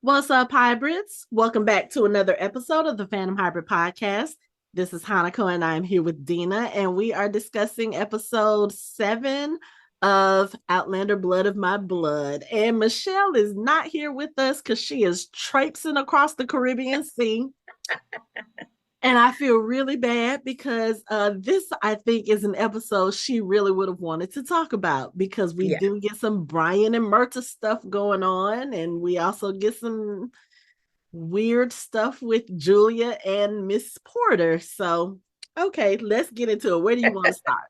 What's up, hybrids? Welcome back to another episode of the Fandom Hybrid Podcast. This is Hanako, and I'm here with Dina, and we are discussing episode 7 of Outlander Blood of My Blood. And Michelle is not here with us because she is traipsing across the Caribbean Sea. And I feel really bad because this, I think, is an episode she really would have wanted to talk about because we Yeah. do get some Brian and Murtaugh stuff going on, and we also get some weird stuff with Julia and Miss Porter. So, okay, let's get into it. Where do you want to start?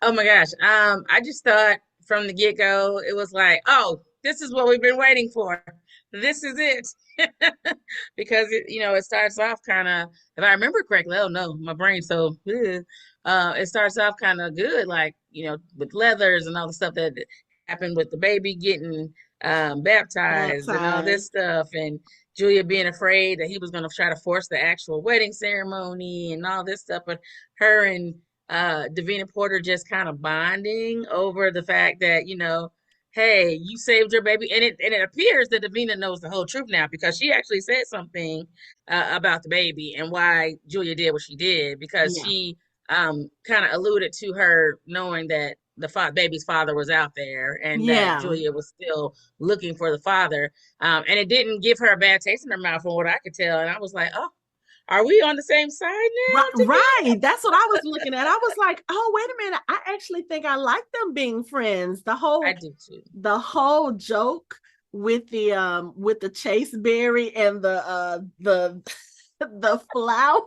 Oh my gosh. I just thought from the get-go, it was like, oh, this is what we've been waiting for. This is it. Because it starts off kind of, if I remember correctly, oh no, my brain's so it starts off kind of good, like, with leathers and all the stuff that happened with the baby getting baptized and all this Baptized. stuff, and Julia being afraid that he was going to try to force the actual wedding ceremony and all this stuff. But her and Davina Porter just kind of bonding over the fact that, hey, you saved your baby. And it appears that Davina knows the whole truth now because she actually said something about the baby and why Julia did what she did, because Yeah. she kind of alluded to her knowing that the baby's father was out there and that Yeah. Julia was still looking for the father. And it didn't give her a bad taste in her mouth from what I could tell. And I was like, oh, are we on the same side Right, now, Davina? right. That's what I was looking at. I was like, oh, wait a minute. I actually think I like them being friends. The I whole do too. the whole joke with the chaseberry and the the flower.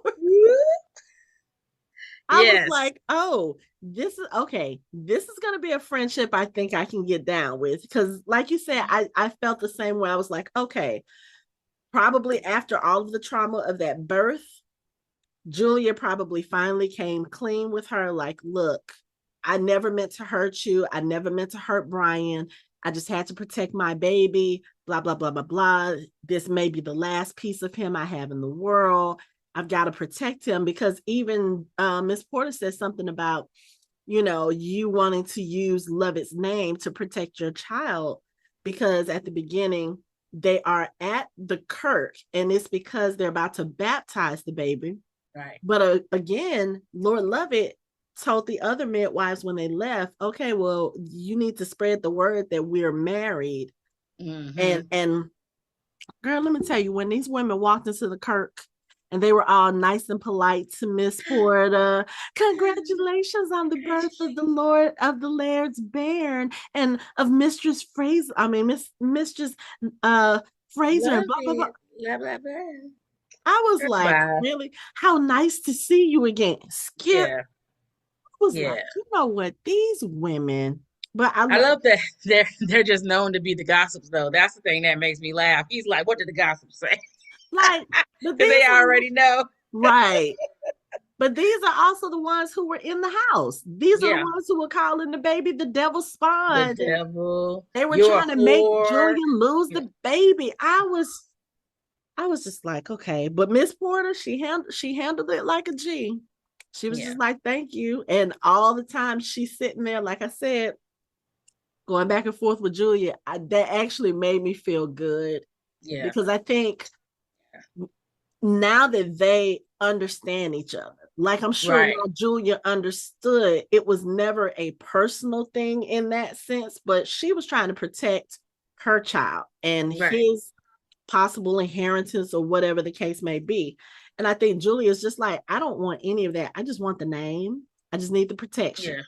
I was Yes. like, oh, this is okay. This is going to be a friendship I think I can get down with. Because, like you said, I felt the same way. I was like, okay, probably after all of the trauma of that birth, Julia probably finally came clean with her. Like, look, I never meant to hurt you. I never meant to hurt Brian. I just had to protect my baby, blah, blah, blah, blah, blah. This may be the last piece of him I have in the world. I've got to protect him because even Miss Porter says something about, you wanting to use Lovett's name to protect your child because at the beginning, they are at the kirk and it's because they're about to baptize the baby. Right. But again, Lord Lovat told the other midwives when they left, okay, well, you need to spread the word that we're married. And Mm-hmm. and girl, let me tell you, when these women walked into the kirk and they were all nice and polite to Miss Porter, congratulations on the birth of the Lord of the Laird's bairn and of Mistress Fraser. I mean, Mistress Fraser and Love blah blah blah. it. Blah, blah, blah. I was like, Wow. really? How nice to see you again. Skip Yeah. was like, Yeah. you know what? These women, but I I love, love that they're just known to be the gossips though. That's the thing that makes me laugh. He's like, what did the gossips say? like, but Because these they are already know. right. But these are also the ones who were in the house. These are the Yeah. ones who were calling the baby the devil's The spawn. And devil. they were You're a trying to make whore. Julian lose Yeah. the baby. I was just like, okay. But Miss Porter, she handled it like a G. She was Yeah. just like, thank you. And all the time she's sitting there, like I said, going back and forth with Julia, that actually made me feel good Yeah. because I think now that they understand each other, like I'm sure Right. now Julia understood it was never a personal thing in that sense, but she was trying to protect her child and Right. his possible inheritance or whatever the case may be. And I think Julia's just like, I don't want any of that. I just want the name. I just need the protection. Yeah.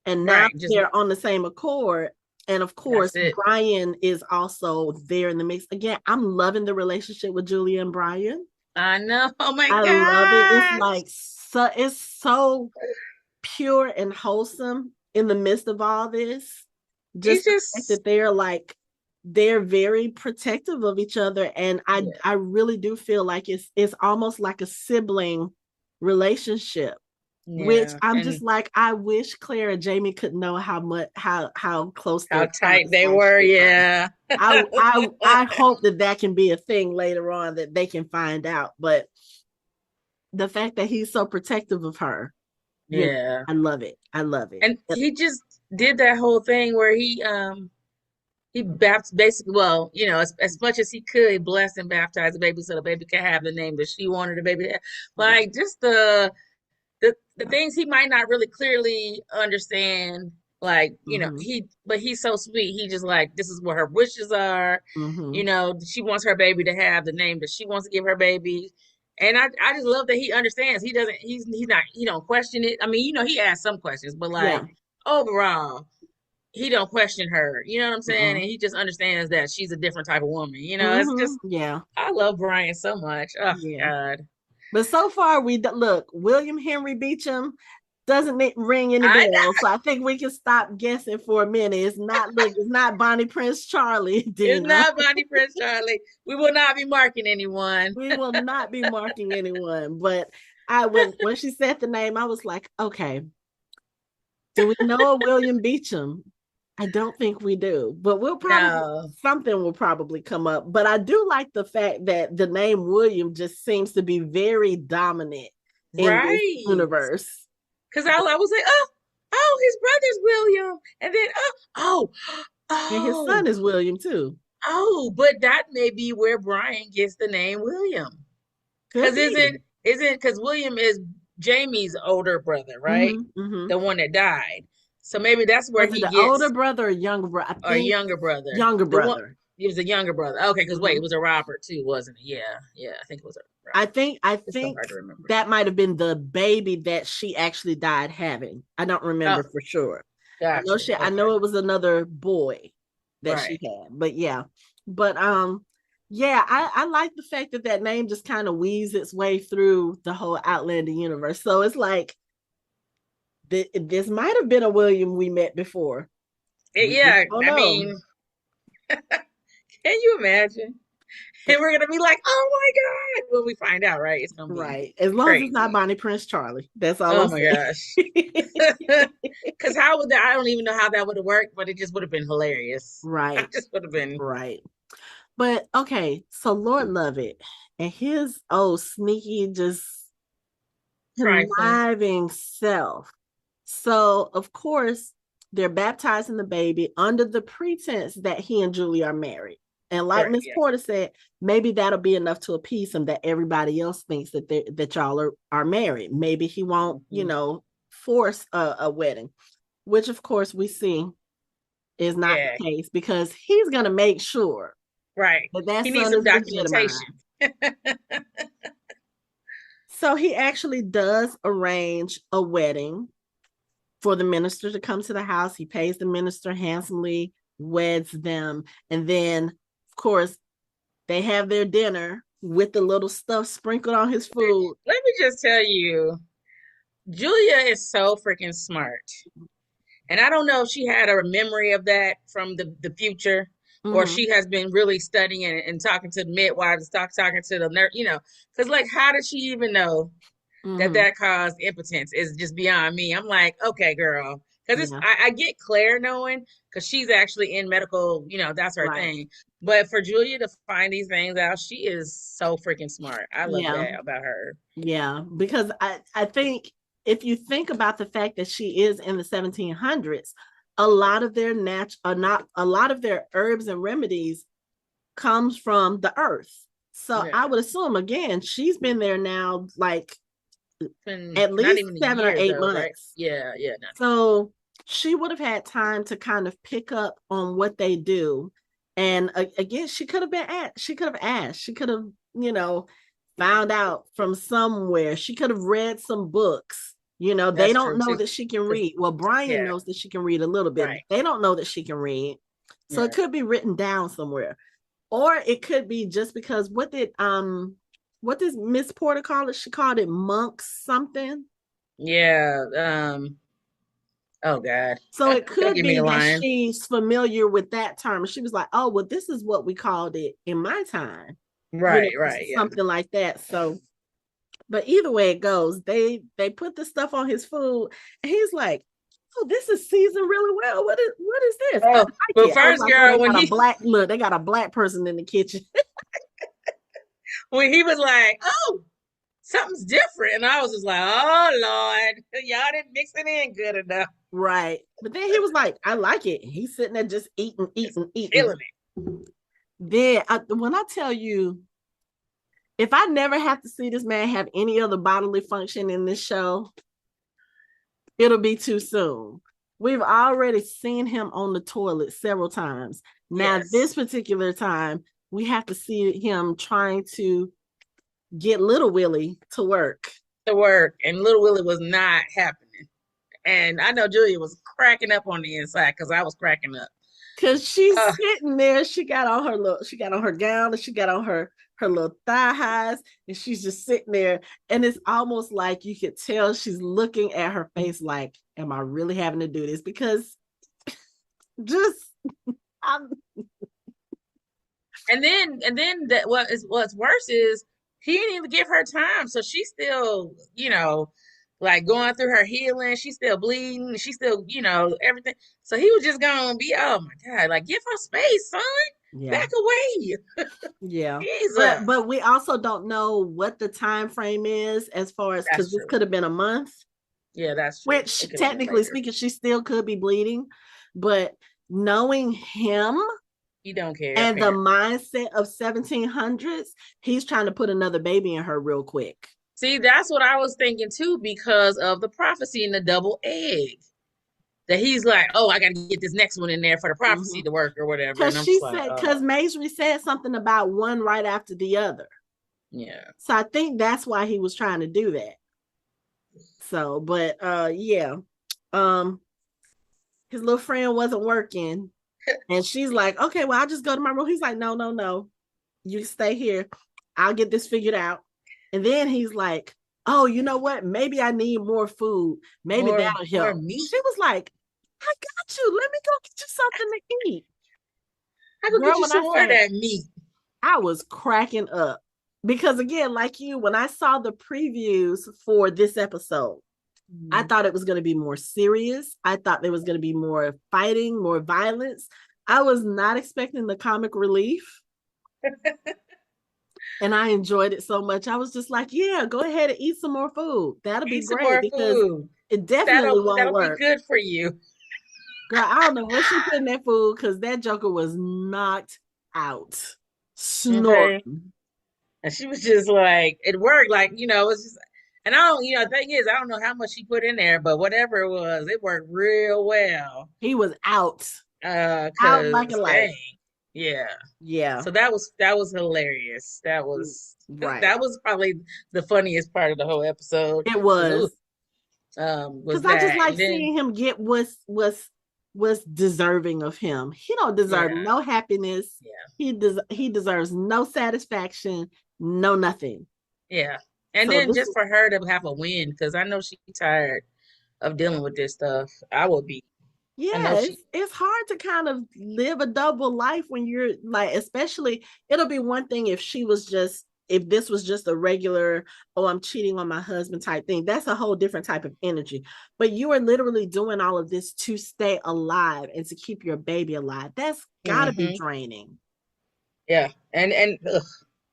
And now Right. Just they're on the same accord. And of that's course, it. Brian is also there in the mix. Again, I'm loving the relationship with Julia and Brian. I know. Oh my I love it. It's gosh. like it's so pure and wholesome in the midst of all this. It's Just the fact just that they're very protective of each other. And I yeah. I really do feel like it's almost like a sibling relationship, which Yeah. I'm just And like, I wish Claire and Jamie could know how much how close how their tight parents they were. actually are. Yeah. I hope that can be a thing later on that they can find out. But the fact that he's so protective of her, Yeah. I love it. I love it. And he just did that whole thing where he basically, well, as much as he could, bless and baptize the baby so the baby could have the name that she wanted the baby to have. Right. Like just the things he might not really clearly understand. Like, Mm-hmm. but he's so sweet. He just like, this is what her wishes are. Mm-hmm. She wants her baby to have the name that she wants to give her baby. And I just love that he understands. He's not, he don't question it. I mean, he asks some questions, but like Yeah. overall, he don't question her. You know what I'm saying? And Mm-mm. he just understands that she's a different type of woman. It's Mm-hmm. just Yeah. I love Brian so much. Oh Yeah. God. But so far, look. William Henry Beecham doesn't ring any I bells, so I think we can stop guessing for a minute. It's not Bonnie Prince Charlie, It's Dina. not Bonnie Prince Charlie. We will not be marking anyone. We will not be marking anyone. But when she said the name, I was like, okay, do we know a William Beecham? I don't think we do, but No. something will probably come up. But I do like the fact that the name William just seems to be very dominant in this Right. universe. Because I was like, oh, his brother's William. And then, And his son oh, is William too. but that may be where Brian gets the name William. Could Because be. because William is Jamie's older brother, right? Mm-hmm, mm-hmm. The one that died. So maybe that's where Was it he the older gets brother or younger brother? I a think younger brother. younger The one brother. He was a younger brother. Okay, because wait, Mm-hmm. it was a Robert too, wasn't it? Yeah, yeah. I think it was a I Robert. think I It's so think hard to remember. that might have been the baby that she actually died having. I don't Oh, remember for sure. got you. I Okay, know it was another boy that she right. had, but yeah. But yeah, I like the fact that that name just kind of weaves its way through the whole Outlander universe. So it's like this might have been a William we met before. We just Yeah, don't I know. mean, can you imagine? And we're gonna be like, "Oh my God!" when we find out, right? It's gonna be Right. As long as it's not crazy. Bonnie Prince Charlie. That's all Oh I'm my saying. gosh. Because how would that? I don't even know how that would have worked, but it just would have been hilarious. I Right. just would have been Right. But okay, so Lord Lovat and his sneaky, just trifling. conniving self. So of course they're baptizing the baby under the pretense that he and Julie are married. And like Correct. Miss Yeah. Porter said, maybe that'll be enough to appease him that everybody else thinks that y'all are married. Maybe he won't, Mhm. force a wedding, which of course we see is not Yeah. the case because he's gonna make sure Right. that He needs son some is legitimized. documentation. So he actually does arrange a wedding for the minister to come to the house. He pays the minister handsomely, weds them, and then, of course, they have their dinner with the little stuff sprinkled on his food. Let me just tell you, Julia is so freaking smart. And I don't know if she had a memory of that from the future, or Mm-hmm, she has been really studying and talking to the midwives, talking to the nurse, because like, how did she even know that mm-hmm, that caused impotence is just beyond me. I'm like, okay, girl. Because yeah, I get Claire knowing, because she's actually in medical, that's her right, thing. But for Julia to find these things out, she is so freaking smart. I love yeah, that about her. yeah. Because I think if you think about the fact that she is in the 1700s, a lot of their not a lot of their herbs and remedies comes from the earth. So Yeah. I would assume again, she's been there now like Been at not least even a year 7 or 8 though, right? months. Yeah, yeah, not So she would have had time to kind of pick up on what they do. And again, she could have asked, she could have, found out from somewhere. She could have read some books. They that's don't true know too. that she can 'Cause- read. Well, Brian yeah, knows that she can read a little bit, but right. they don't know that she can read. So it Yeah. could be written down somewhere. Or it could be just because what did Miss Porter call it? She called it monks something. Yeah. Oh God. So it Don't could give me be the that line. she's familiar with that term. She was like, oh, well, this is what we called it in my time, Right, right, yeah. something like that. So, but either way it goes, they put the stuff on his food, and he's like, oh, this is seasoned really well. What is this? I Oh, like but it. I was first, like, oh, girl, they got a black person in the kitchen. when he was like, "Oh," something's different. And I was just like, oh Lord, y'all didn't mix it in good enough. Right. But then he was like, I like it. He's sitting there just eating, Just eating, eating. killing it. Then when I tell you, if I never have to see this man have any other bodily function in this show, it'll be too soon. We've already seen him on the toilet several times. Now, this Yes. particular time, we have to see him trying to get little Willie to work. To work. And little Willie was not happening. And I know Julia was cracking up on the inside because I was cracking up. Cause she's sitting there, she got on her gown, and she got on her little thigh highs, and she's just sitting there, and it's almost like you could tell she's looking at her face like, am I really having to do this? Because just I'm, and then that what's worse is he didn't even give her time. So she's still, like going through her healing. She's still bleeding. She's still, everything. So he was just gonna be, oh my God, like give her space, son. yeah. Back away. Yeah. Jesus. But we also don't know what the time frame is as far as, because That's this true. could have been a month, Yeah, that's true. which It could have been technically later. speaking, she still could be bleeding. But knowing him He don't care, and the apparently. mindset of 1700s, he's trying to put another baby in her real quick. See, that's what I was thinking too, because of the prophecy in the double egg. That he's like, oh, I gotta get this next one in there for the prophecy to work or whatever. And Because I'm she just like, said, oh, because Maisie said something about one right after the other. yeah. So I think that's why he was trying to do that. So, but yeah. Um, his little friend wasn't working. And she's like, okay, well, I'll just go to my room. He's like, no, no, no. You stay here. I'll get this figured out. And then he's like, oh, you know what? Maybe I need more food. Maybe that'll More help. meat. She was like, I got you. Let me go get you something to eat. I could get Girl, you when some I more of say that meat. I was cracking up because, again, like you, when I saw the previews for this episode, I thought it was going to be more serious. I thought there was going to be more fighting, more violence. I was not expecting the comic relief. And I enjoyed it so much. I was just like, yeah, go ahead and eat some more food. That'll be Eat some great more because food. it definitely That'll won't that'll be work. good for you. Girl, I don't know what she put in that food because that joker was knocked out, Okay. snoring. And she was just like, it worked. Like, it's just, and I don't, the thing is, I don't know how much she put in there, but whatever it was, it worked real well. He was out like a Cause light. dang, yeah. Yeah, So that was hilarious. That was right. that was probably the funniest part of the whole episode. It Was was was because I just that, like and then seeing him get what's deserving of him. He don't deserve yeah, no happiness. yeah, He deserves no satisfaction, no nothing. yeah, and So then this, just for her to have a win, because I know she's tired of dealing with this stuff. I would be. I know yeah, she. it's hard to kind of live a double life when you're like, especially it'll be one thing if this was just a regular, oh, I'm cheating on my husband type thing. That's a whole different type of energy. But you are literally doing all of this to stay alive and to keep your baby alive. That's gotta be Hmm. draining. Yeah, and ugh,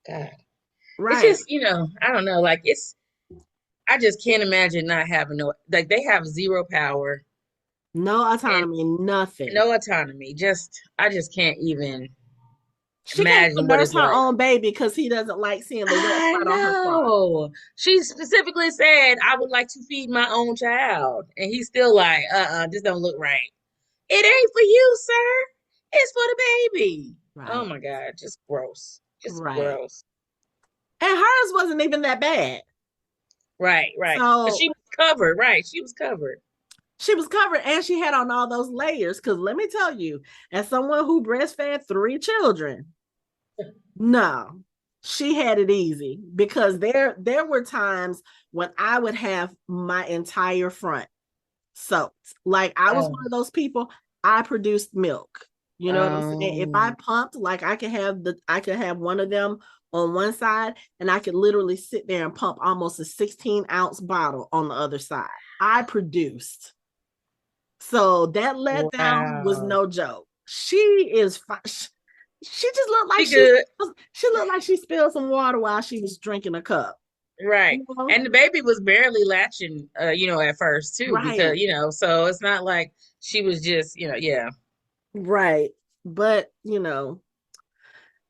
God, it's Right. just I don't know. Like I just can't imagine not having no, like they have zero power No and autonomy, nothing. no autonomy. I just can't even She can't imagine even what nurse it's her like. own baby because he doesn't like seeing the wet I spot on her crotch. know. She specifically said, I would like to feed my own child. And he's still like, this don't look right. It ain't for you, sir. It's for the baby. Oh Right. my God. Just gross. Just Right. gross. And hers wasn't even that bad. Right, right. But So she was covered. Right. She was covered. she was covered and she had on all those layers. Because let me tell you, as someone who breastfed 3 children, no, she had it easy because there were times when I would have my entire front soaked. Like I was one Oh. of those people, I produced milk. You know what I'm saying? If I Um, pumped, like I could have one of them on one side and I could literally sit there and pump almost a 16-ounce bottle on the other side. I produced. So that letdown was wow. no joke. She is fine. She just looked like She good. she looked like she spilled some water while she was drinking a cup. Right. You know? And the baby was barely latching, at first too, because, Right, so it's not like she was just, yeah. right. But,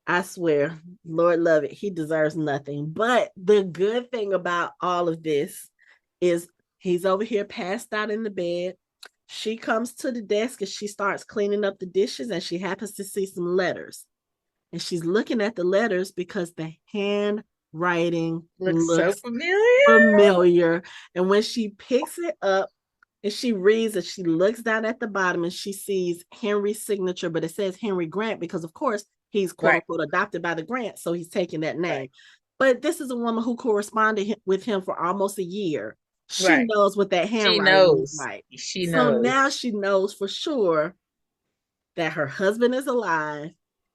I swear, Lord love it, he deserves nothing. But the good thing about all of this is he's over here passed out in the bed. She comes to the desk and she starts cleaning up the dishes and she happens to see some letters. And she's looking at the letters because the handwriting Looks so looks familiar. familiar. And when she picks it up and she reads it, she looks down at the bottom and she sees Henry's signature, but it says Henry Grant because, of course, he's quote Right, unquote adopted by the Grant. So he's taking that name. right, But this is a woman who corresponded with him for almost a year. She right. knows what that She handwriting is knows. like. She So now knows. she knows for sure that her husband is alive,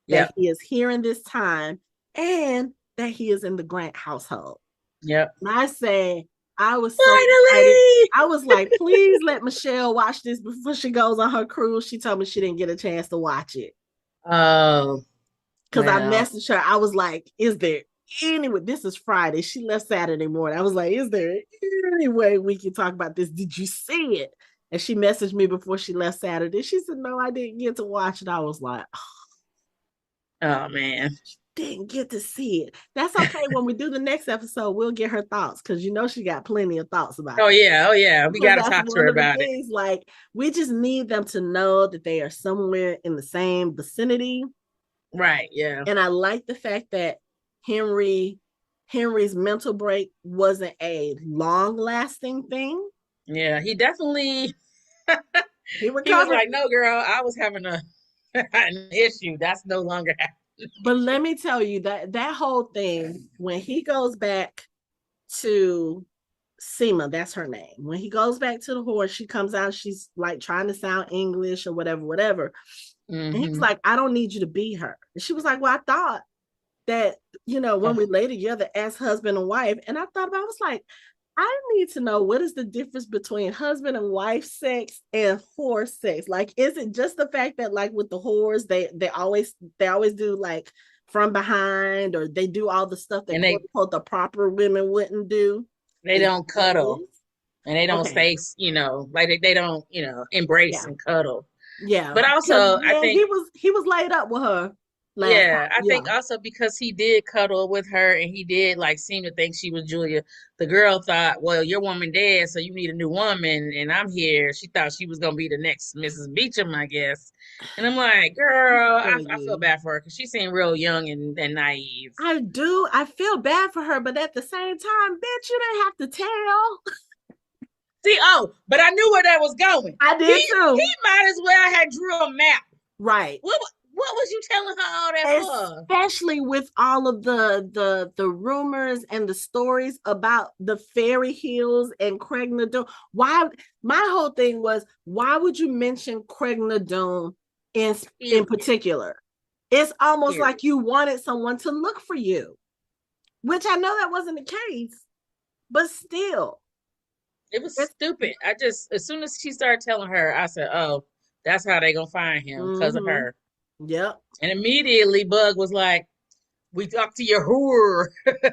that Yep. he is here in this time, and that he is in the Grant household. Yep. And I say, I was so excited. Finally. I was like, please let Michelle watch this before she goes on her cruise. She told me she didn't get a chance to watch it Oh, because I well. messaged her. I was like, is there anyway? This is Friday. She left Saturday morning. I was like, is there any way we can talk about this? Did you see it? And she messaged me before she left Saturday. She said, no, I didn't get to watch it. I was like, Oh man. didn't get to see it. That's okay. When we do the next episode, we'll get her thoughts because she got plenty of thoughts about Oh this. yeah. Oh yeah. We Because got to that's talk to her one of the about it. things, like, we just need them to know that they are somewhere in the same vicinity. Right. Yeah. And I like the fact that Henry Henry's mental break wasn't a long lasting thing. Yeah. He definitely. He He was recovered. like, "No, girl, I was having an issue. That's no longer happening." But let me tell you that whole thing, when he goes back to Seema, that's her name. When he goes back to the horse, she comes out, she's like trying to sound English or whatever, whatever. And he was Mm-hmm. like, I don't need you to be her. And she was like, well, I thought that, when Oh, we lay together as husband and wife. And I thought about, I was like, I need to know, what is the difference between husband and wife sex and whore sex? Like, is it just the fact that, like, with the whores, they always do like from behind, or they do all the stuff that and quote unquote the proper women wouldn't do? they Is don't what it cuddle, is? and they don't Okay. stay, like they don't, embrace Yeah. and cuddle. Yeah. But Because also, I yeah, think, he was laid up with her last yeah, time. I Yeah. think also because he did cuddle with her and he did like seem to think she was Julia. The girl thought, well, your woman dead, so you need a new woman, and I'm here. She thought she was gonna be the next Mrs. Beecham, I guess. And I'm like, girl, Tell I feel you. bad for her because she seemed real young and naive. I do. I feel bad for her, but at the same time, bitch, you didn't have to tell. See, but I knew where that was going. I He did he too. might as well have drew a map. Right. What was you telling her all that for? Especially with all of the rumors and the stories about the fairy hills and Craig Nadoon. Why my whole thing was, why would you mention Craig Nadoon in Period. particular? It's almost Period. like you wanted someone to look for you, which I know that wasn't the case, but still. It was It's stupid. I just, as soon as she started telling her, I said, "Oh, that's how they gonna find him because of mm-hmm. her." Yep. And immediately, Bug was like, "We talked to your whore.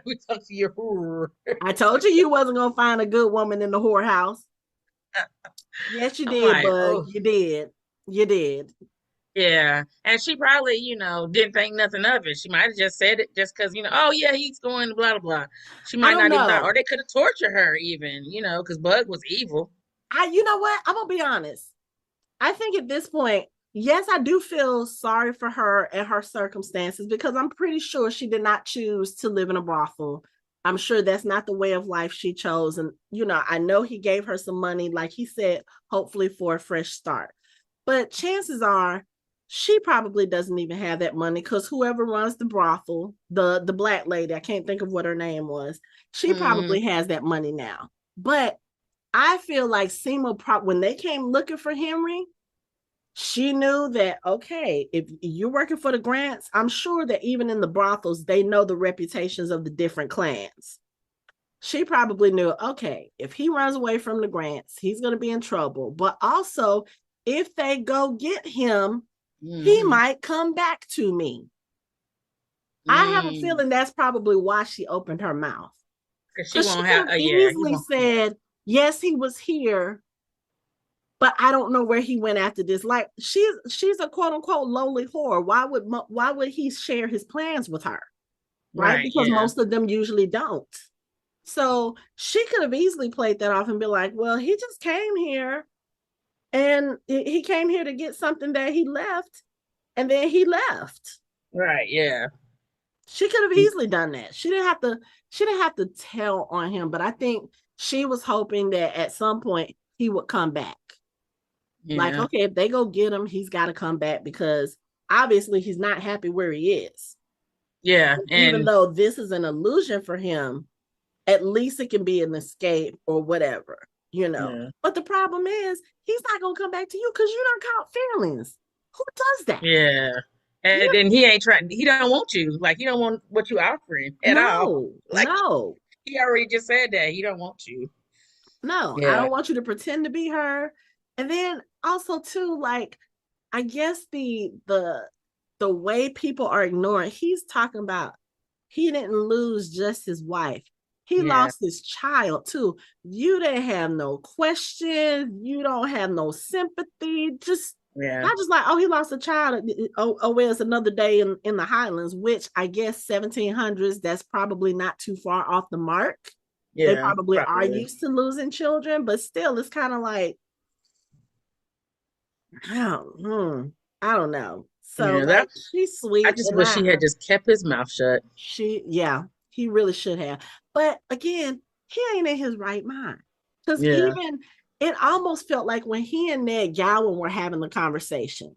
We talked to your whore." I told you wasn't gonna find a good woman in the whorehouse. Yes, you I'm did, like, Bug. "Oh, You did. You did. yeah." And she probably, didn't think nothing of it. She might have just said it just because, oh yeah, he's going blah blah blah. She I might don't not even thought, or know. they could have tortured her even, because Bug was evil. You know what? I'm gonna be honest. I think at this point, yes, I do feel sorry for her and her circumstances, because I'm pretty sure she did not choose to live in a brothel. I'm sure that's not the way of life she chose. And, I know he gave her some money, like he said, hopefully for a fresh start. But chances are she probably doesn't even have that money, because whoever runs the brothel, the black lady, I can't think of what her name was, she Mm, probably has that money now. But I feel like Seema, when they came looking for Henry, she knew that, okay, if you're working for the Grants, I'm sure that even in the brothels, they know the reputations of the different clans. She probably knew, okay, if he runs away from the Grants, he's going to be in trouble. But also, if they go get him, he mm-hmm, might come back to me. I have a mm. feeling that's probably why she opened her mouth. Because she Because she won't could have, have yeah, he easily won't. said, yes, he was here, but I don't know where he went after this. Like she's a quote unquote lowly whore. Why would he share his plans with her? Right? Right, Because yeah. most of them usually don't. So she could have easily played that off and be like, well, he just came here and he came here to get something that he left and then he left. Right, yeah. She could have easily done that. She didn't have to tell on him, but I think she was hoping that at some point he would come back. Like, Yeah. okay, if they go get him, he's got to come back because obviously he's not happy where he is. Yeah. Even And though this is an illusion for him, at least it can be an escape or whatever. yeah. But the problem is, he's not gonna come back to you because you don't caught feelings. Who does that? Yeah. And You then he ain't trying, he don't want you. Like he don't want what you offering at all. no, Like no, he already just said that. He don't want you. no. I Yeah. don't want you to pretend to be her. And then also too, like, I guess the way people are ignoring, he's talking about he didn't lose just his wife. He Yeah. lost his child too. You didn't have no questions. You don't have no sympathy. Just Yeah. not just like, oh, he lost a child. Well, it's another day in the Highlands, which I guess 1700s, that's probably not too far off the mark. They Yeah. probably are Probably. used to losing children, but still, it's kind of like, I don't know. So Yeah. That like she's I sweet just and wish he had just kept his mouth shut. yeah, he really should have. But again, he ain't in his right mind. Because Yeah. even it almost felt like when he and Ned Gowan were having the conversation,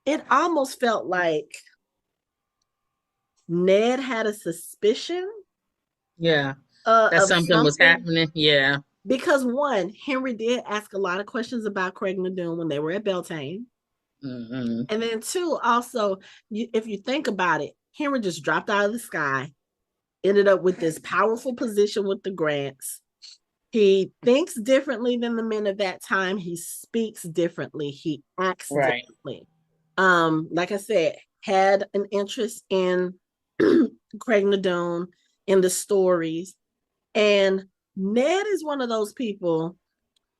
it almost felt like Ned had a suspicion Yeah. That of something was something. happening. Yeah. Because one, Henry did ask a lot of questions about Craig Nadoon when they were at Beltane. Hmm. And then two, also, if you think about it, Henry just dropped out of the sky, ended up with this powerful position with the Grants. He thinks differently than the men of that time. He speaks differently. He acts Right. differently. Like I said, had an interest in Craig Nadoon, in the stories. And Ned is one of those people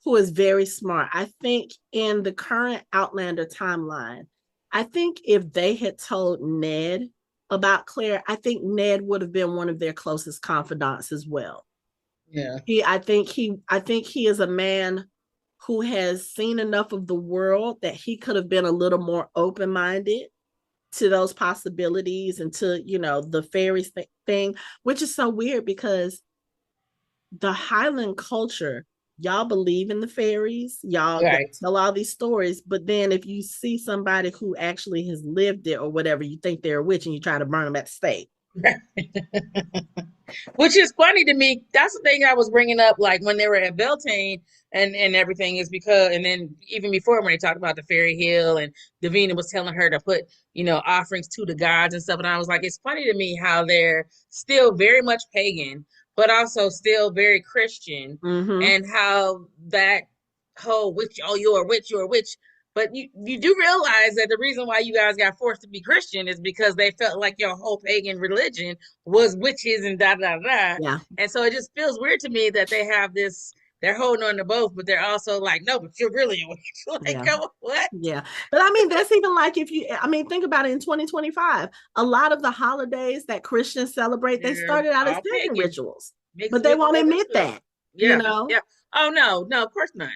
who is very smart. I think in the current Outlander timeline, I think if they had told Ned about Claire, I think Ned would have been one of their closest confidants as well. Yeah. I think he is a man who has seen enough of the world that he could have been a little more open-minded to those possibilities and to, the fairies thing, which is so weird because the Highland culture, y'all believe in the fairies, y'all Right. tell all these stories, but then if you see somebody who actually has lived it or whatever, you think they're a witch and you try to burn them at the stake. Which is funny to me. That's the thing I was bringing up, like when they were at Beltane and everything, is because, and then even before when they talked about the fairy hill and Davina was telling her to put, offerings to the gods and stuff. And I was like, it's funny to me how they're still very much pagan, but also still very Christian, Mm-hmm. and how that whole witch, oh, you're a witch. But you do realize that the reason why you guys got forced to be Christian is because they felt like your whole pagan religion was witches and da da da. Yeah. And so it just feels weird to me that they have this. They're holding on to both, but they're also like, no, but you're really a witch. Like, Yeah. go what? Yeah. But I mean, that's even like think about it in 2025. A lot of the holidays that Christians celebrate, they They're started out as all pagan pagan, rituals, mixed but they with won't other admit stuff. that, you Yeah, know? yeah. Oh no, no, of course not.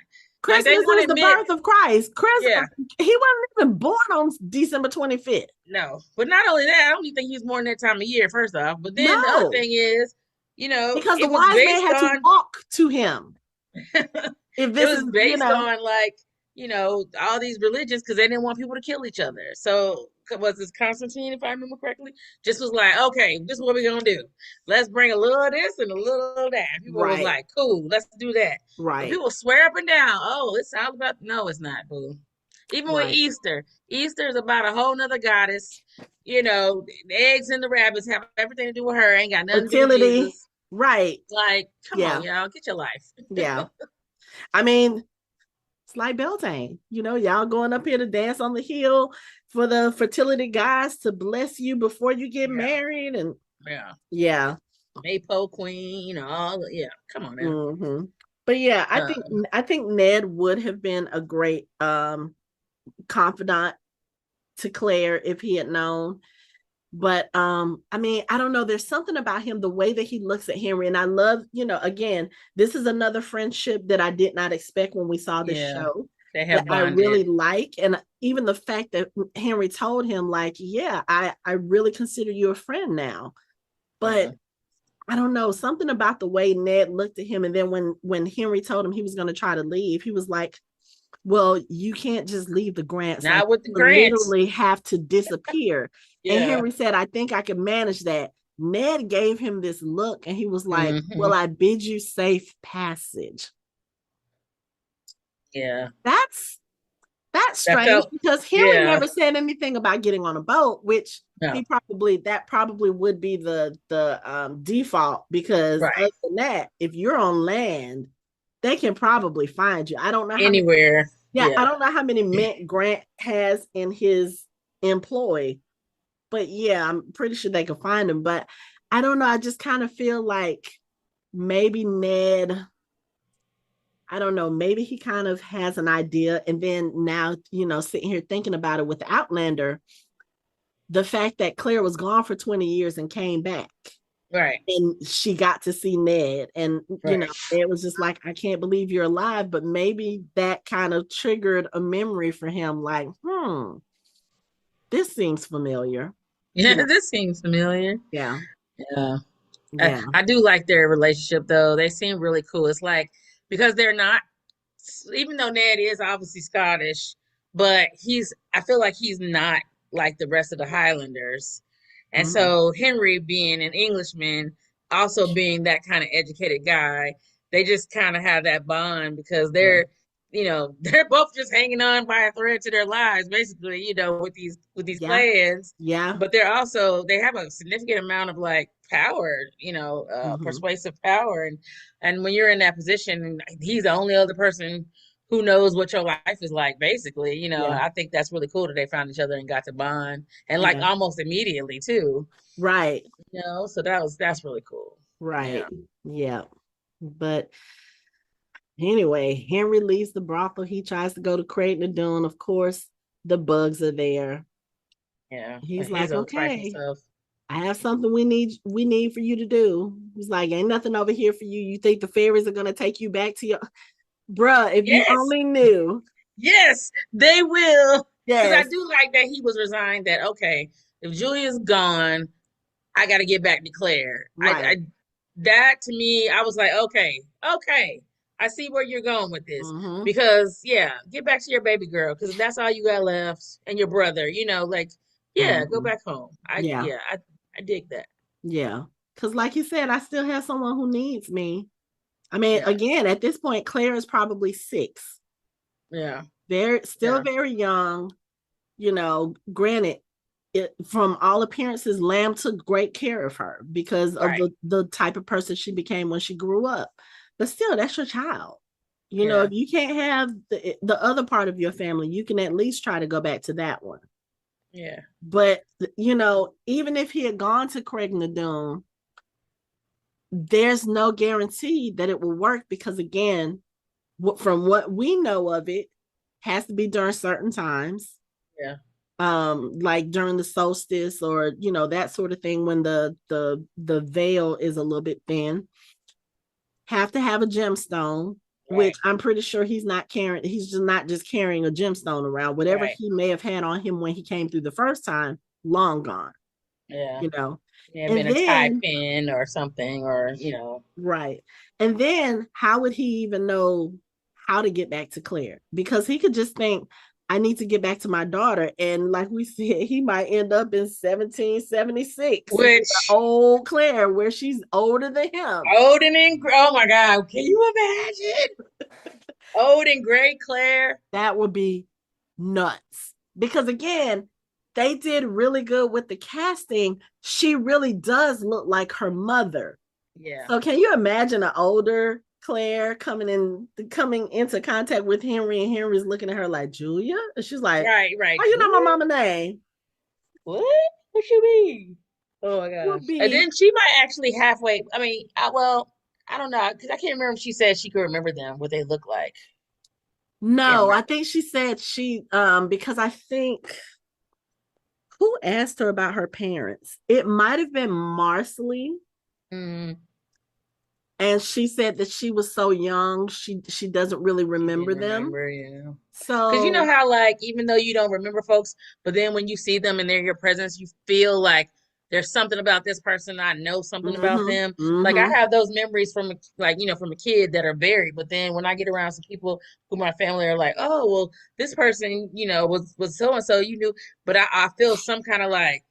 Like they Christmas won't is the admit. birth of Christ. Yeah, He wasn't even born on December 25th. no. But not only that, I don't even think he's born that time of year. First off, but then the other No, thing is, because the it was wise man based had to on walk to him. If it this is, was based on like all these religions because they didn't want people to kill each other. So was this Constantine, if I remember correctly, just was like, okay, this is what we're gonna do. Let's bring a little of this and a little of that. And people was right, like, cool, let's do that. But right, people swear up and down, oh, it's all about, no, it's not, boo. Even with right. Easter, Easter is about a whole nother goddess. The eggs and the rabbits have everything to do with her. Ain't got nothing to do with Fertility, Jesus. right. Like, come on, Yeah, y'all, get your life. yeah. I mean, it's like Beltane. Y'all going up here to dance on the hill for the fertility guys to bless you before you get Yeah, married. And yeah. yeah. Maypole Queen, all yeah. Come on now. Hmm. But yeah, Um, I think Ned would have been a great confidant to Claire if he had known. But I mean, I don't know, there's something about him, the way that he looks at Henry, and I love, again, this is another friendship that I did not expect when we saw this yeah, show, they that have I bonded. really like. And even the fact that Henry told him, like, yeah, I really consider you a friend now. Yeah. But I don't know, something about the way Ned looked at him, and then when Henry told him he was going to try to leave, he was like, well, you can't just leave the grants. Like, Not with the you grants. literally have to disappear. And Yeah. Henry said, I think I can manage that. Ned gave him this look and he was like, Hmm. well, I bid you safe passage. Yeah. That's That strange felt, because Henry yeah. never said anything about getting on a boat, which No. that probably would be the default, because Right. other than that, if you're on land, they can probably find you. I don't know how many. Anywhere. Yeah, I Yeah. don't know how many Mint Grant has in his employ, but yeah, I'm pretty sure they can find him. But I don't know. I just kind of feel like maybe Ned, I don't know, maybe he kind of has an idea. And then now, sitting here thinking about it with the Outlander, the fact that Claire was gone for 20 years and came back. Right. And she got to see Ned. And, Right. Ned was just like, I can't believe you're alive. But maybe that kind of triggered a memory for him, like, this seems familiar. Yeah, this seems familiar. Yeah, Yeah. yeah. I do like their relationship though. They seem really cool. It's like because they're not, even though Ned is obviously Scottish, but I feel like he's not like the rest of the Highlanders. And Mm, so Henry being an Englishman, also being that kind of educated guy, they just kind of have that bond because yeah, they're both just hanging on by a thread to their lives, basically, with these yeah, plans. yeah. But they have a significant amount of like power, Hmm. persuasive power. And when you're in that position and he's the only other person who knows what your life is like, basically, Yeah, I think that's really cool that they found each other and got to bond and like yeah. almost immediately too, Right, so that's really cool. right. Yeah. Yeah. But anyway, Henry leaves the brothel. He tries to go to Creighton and Dune. Of course, the bugs are there. Yeah. He's His like, old trifling okay, stuff. I have something we need for you to do. He's like, ain't nothing over here for you. You think the fairies are gonna take you back to your bruh, if you Yes. only knew. Yes, they will. Because I Yes, do like that he was resigned that, okay, if Julia's gone, I got to get back to Claire. right. That to me, I was like, okay, okay, I see where you're going with this. Mm-hmm. Because yeah, get back to your baby girl because that's all you got left, and your brother. Like, yeah, go Mm-hmm. back home. Yeah, I dig that. yeah. Because like you said, I still have someone who needs me. I mean, Yeah, again, at this point, Claire is probably 6. yeah, Very, still yeah. very young. Granted, from all appearances, Lamb took great care of her because of Right. the type of person she became when she grew up. But still, that's your child. If Yeah, you can't have the other part of your family, you can at least try to go back to that one. yeah, But even if he had gone to Craig Nadoon, there's no guarantee that it will work because, again, from what we know of it, has to be during certain times, yeah. like during the solstice, or that sort of thing, when the veil is a little bit thin. Have to have a gemstone, which Right, I'm pretty sure he's not carrying. He's just not just carrying a gemstone around. Whatever right. he may have had on him when he came through the first time, long gone. Yeah. you know May have been and a tie then pin or something, or right. And then how would he even know how to get back to Claire? Because he could just think, I need to get back to my daughter. And like we said, he might end up in 1776 with the which old Claire, where she's older than him. Odin and oh my God, can you imagine Odin, Gray, Claire? That would be nuts. Because again, they did really good with the casting. She really does look like her mother. Yeah, So can you imagine an older Claire coming into contact with Henry, and Henry's looking at her like, Julia? And she's like, right, right. oh, you know my Julia, mama name. what? What you mean? Oh my would gosh. And be then she might actually halfway. I mean, I don't know because I can't remember if she said she could remember them, what they look like. Can't no, I remember. think she said she because I think who asked her about her parents? It might have been Marcelly. Mm, And she said that she was so young, she doesn't really she remember didn't them. remember, yeah. Because you know So, how, like, even though you don't remember folks, but then when you see them and they're in your presence, you feel like there's something about this person. I know something about mm-hmm, them. Like, I mm-hmm, have those memories from, like, from a kid that are buried. But then when I get around some people who my family are like, oh, well, this person, was so and so, you knew. But I feel some kind of like,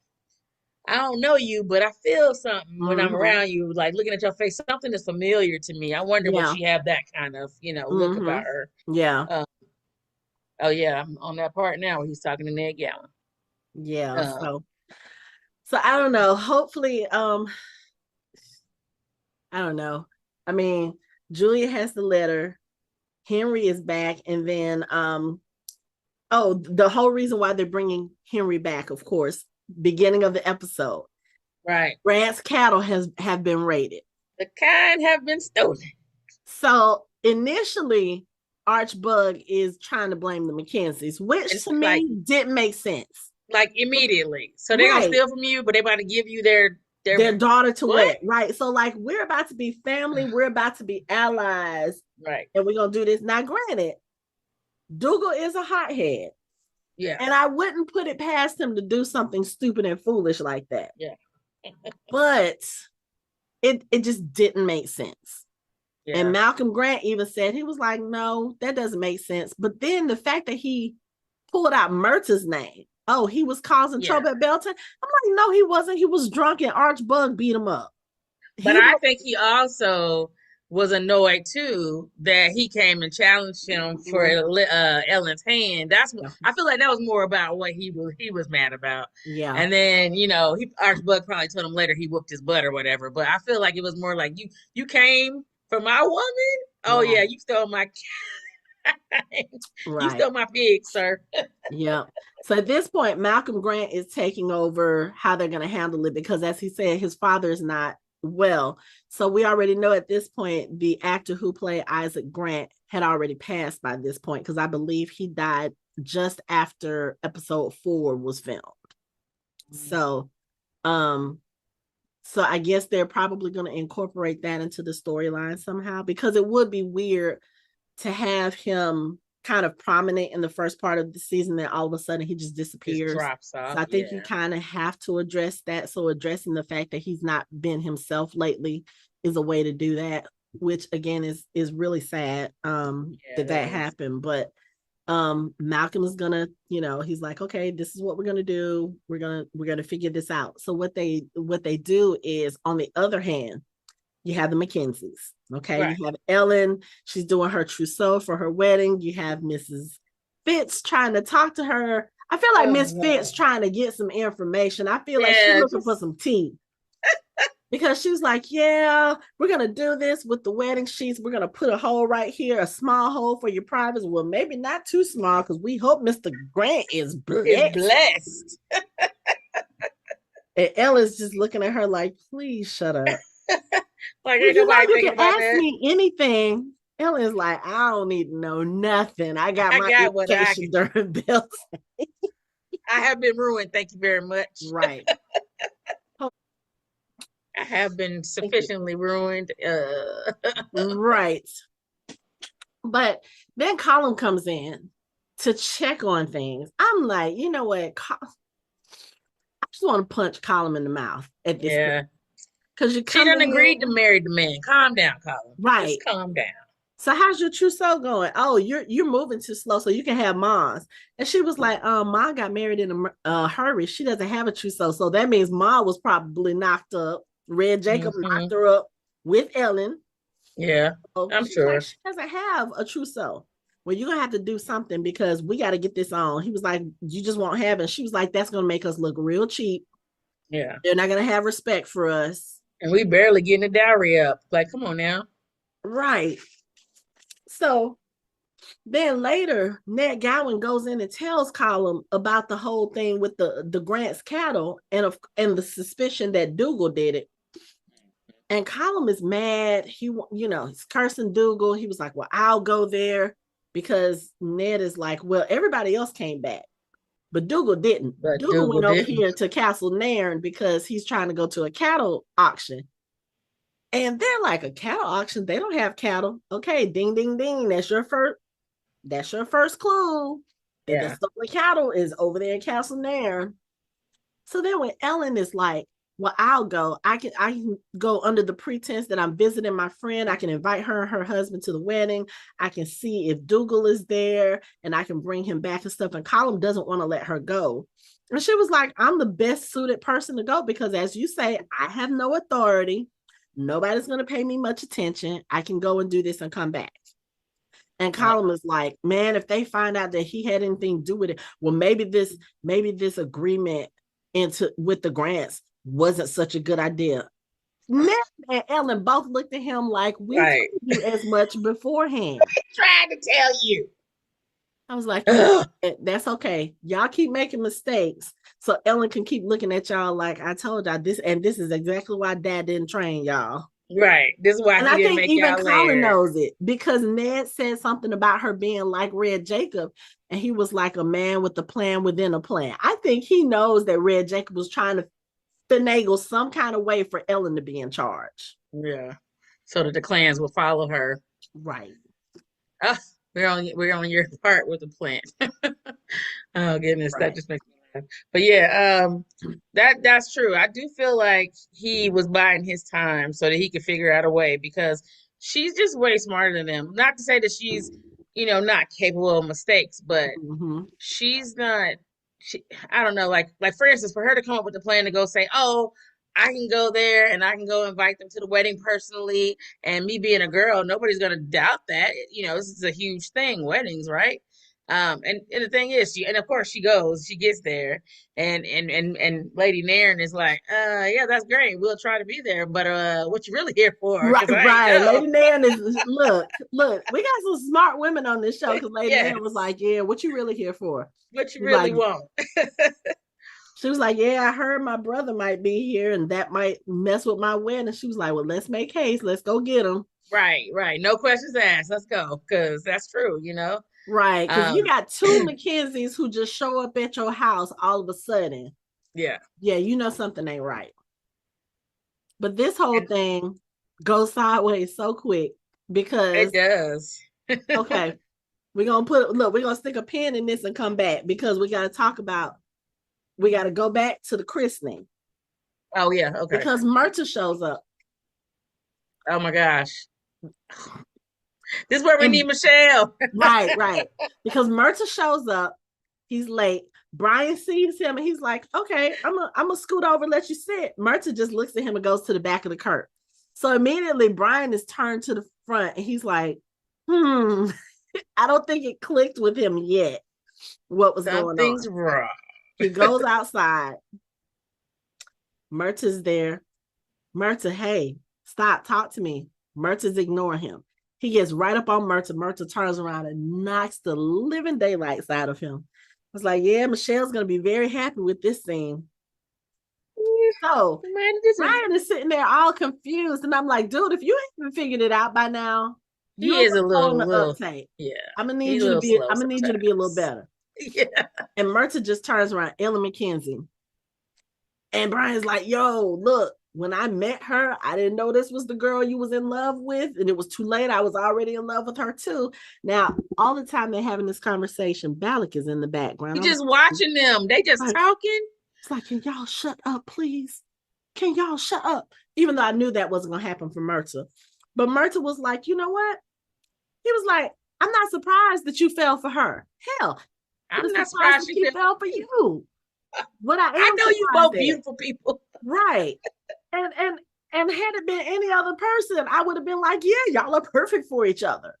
I don't know you, but I feel something when I'm mm-hmm. around you, like looking at your face. Something is familiar to me. I wonder would Yeah, she have that kind of, look mm-hmm, about her. yeah, Uh, oh yeah, I'm on that part now where he's talking to Ned Gallon. yeah. Uh, So I don't know. Hopefully, I don't know. I mean, Julia has the letter. Henry is back, and then oh, the whole reason why they're bringing Henry back, of course, beginning of the episode. right. Grant's cattle has have been raided. The kind have been stolen. So initially, Archbug is trying to blame the Mackenzies, which And to like me didn't make sense. immediately. So they're gonna Right. steal from you, but they're about to give you their Their daughter to what? wed. Right. So, like, we're about to be family, we're about to be allies, Right. and we're going to do this. Now, granted, Dougal is a hothead, Yeah. and I wouldn't put it past him to do something stupid and foolish like that. Yeah. But it just didn't make sense. And Yeah. Malcolm Grant even said, he was like, no, that doesn't make sense. But then the fact that he pulled out Murtaugh's name, oh, he was causing Yeah. trouble at Belton. I'm like, no, he wasn't. He was drunk and Archbug beat him up. But He I was. think he also was annoyed too that he came and challenged him for Mm-hmm. Ellen's hand. That's Yeah. I feel like that was more about what he was mad about. Yeah. And then he Archbug probably told him later he whooped his butt or whatever. But I feel like it was more like you came for my woman. Oh yeah, Right. you stole my you Right. stole my pig, sir. Yeah. So at this point, Malcolm Grant is taking over how they're going to handle it because, as he said, his father is not well. So we already know at this point the actor who played Isaac Grant had already passed by this point because I believe he died just after episode 4 was filmed. So, um, so I guess they're probably going to incorporate that into the storyline somehow because it would be weird to have him kind of prominent in the first part of the season, then all of a sudden he just Just disappears. drops So off. I think you Yeah. kind of have to address that. So addressing the fact that he's not been himself lately is a way to do that, which again is really sad Yeah, that that that is. happened. But Malcolm is gonna, he's like, okay, this is what we're gonna do. We're gonna figure this out. So what they do is, on the other hand, you have the Mackenzies. Okay. Right. You have Ellen. She's doing her trousseau for her wedding. You have Mrs. Fitz trying to talk to her. I feel like Oh my Miss Fitz God. trying to get some information. I feel like she's Yeah, looking for just some tea because she's like, yeah, we're going to do this with the wedding sheets. We're going to put a hole right here, a small hole for your privates. Well, maybe not too small because we hope Mr. Grant is is blessed. blessed. And Ellen's just looking at her like, please shut up. Like Well, ain't you know, nobody you thinking can about ask that. me anything. Ellen's like, I don't need to know nothing. I got I my got what I education can do. during Bill's. I have been ruined. Thank you very much. Right. Oh, I have been thank you. sufficiently ruined. Right. But then Colin comes in to check on things. I'm like, you know what? I just want to punch Colin in the mouth at this point. Yeah. Because you She come done in, agreed to marry the man. Calm down, Colin. Just right. calm down. So how's your trousseau going? Oh, you're moving too slow, so you can have Ma's. And she was like, Ma got married in a hurry. She doesn't have a trousseau, so that means Ma was probably knocked up. Red Jacob knocked Hmm. her up with Ellen. Yeah, So I'm she's like, sure. she doesn't have a trousseau. Well, you're gonna have to do something because we got to get this on. He was like, you just won't have it. She was like, that's gonna make us look real cheap. Yeah. They're not gonna have respect for us. And we barely getting the dowry up. Like, come on now. Right. So Then later, Ned Gowan goes in and tells Colum about the whole thing with the Grant's cattle and the suspicion that Dougal did it. And Colum is mad. He's cursing Dougal. He was like, "Well, I'll go there," because Ned is like, "Well, everybody else came back, but Dougal didn't. But Dougal Dougal went over didn't. here to Castle Nairn because he's trying to go to a cattle auction." And they're like, "A cattle auction? They don't have cattle." Okay, ding, ding, ding. That's your first clue that the Yeah. stolen cattle is over there in Castle Nairn. So then when Ellen is like, "Well, I'll go. I can go under the pretense that I'm visiting my friend. I can invite her and her husband to the wedding. I can see if Dougal is there and I can bring him back and stuff." And Colum doesn't want to let her go. And she was like, "I'm the best suited person to go because, as you say, I have no authority. Nobody's going to pay me much attention. I can go and do this and come back." And Yeah. Colum is like, "Man, if they find out that he had anything to do with it, well, maybe this agreement into with the Grants wasn't such a good idea." Ned and Ellen both looked at him like, "We told Right. you as much beforehand." Trying to tell you. I was like, Ugh. That's okay. Y'all keep making mistakes. So Ellen can keep looking at y'all like, "I told y'all this, and this is exactly why Dad didn't train y'all." Right. This is why And he I didn't think make even y'all Colin layer. knows it because Ned said something about her being like Red Jacob, and he was like a man with a plan within a plan. I think he knows that Red Jacob was trying to finagle some kind of way for Ellen to be in charge. Yeah. So that the clans will follow her. Right. Ah, we're on your part with the plant. Oh goodness, that Right. just makes me laugh. But yeah, that's true. I do feel like he was biding his time so that he could figure out a way because she's just way smarter than him. Not to say that she's, not capable of mistakes, but Mm-hmm. she's not she I don't know, like for instance, for her to come up with the plan to go say, "Oh, I can go there and I can go invite them to the wedding personally," and me being a girl, nobody's gonna doubt that. This is a huge thing, weddings, right? And the thing is, and of course she gets there, and Lady Nairn is like, yeah, that's great. We'll try to be there, but what you really here for? Right, Because I ain't right. go. Lady Nairn is look. We got some smart women on this show because Lady Nairn was Yes, like, "Yeah, what you really here for?" what you She's like, really want. she was like, "Yeah, I heard my brother might be here, and that might mess with my wedding." She was like, "Well, let's make haste. Let's go get him." Right, right. No questions asked. Let's go. Because that's true. Right, because you Um, got two Mackenzies who just show up at your house all of a sudden. yeah. Yeah, you know something ain't right. But this whole And thing goes sideways so quick it because does. okay, we're gonna stick a pin in this and come back because we gotta go back to the christening Oh yeah, okay. because Murtaugh shows up. Oh my gosh. This is where we need And Michelle. right, right. Because Murtaugh shows up, he's late. Brian sees him and he's like, "Okay, I'm gonna scoot over and let you sit." Murtaugh just looks at him and goes to the back of the cart. So immediately Brian is turned to the front and he's like, I don't think it clicked with him yet what was going Something's on. wrong. He goes outside. Murtaugh's there. Murtaugh, "Hey, stop, talk to me." Murtaugh's ignoring him. He gets right up on Murtaugh. Murtaugh turns around and knocks the living daylights out of him. I was like, "Yeah, Michelle's gonna be very happy with this scene." So Man, this is Ryan is sitting there all confused, and I'm like, "Dude, if you haven't figured it out by now, he you're is a on little the little uptake. yeah. I'm gonna need He's a you to little be. slow I'm gonna need you to be a little sometimes. better." Yeah. And Murtaugh just turns around, Ellen Mackenzie, and Brian's like, "Yo, look, when I met her, I didn't know this was the girl you was in love with, and it was too late. I was already in love with her too." Now, all the time they're having this conversation, Balak is in the background. He I'm just watching them. They just like, talking. it's like, "Can y'all shut up, please? Can y'all shut up?" Even though I knew that wasn't gonna happen for Murtaugh. But Murtaugh was like, "You know what?" He was like, "I'm not surprised that you fell for her. Hell, I'm I'm not surprised surprised that she she fell for fell for me. you. What I I am know you surprised both at." beautiful people. Right. And had it been any other person, I would have been like, "Yeah, y'all are perfect for each other.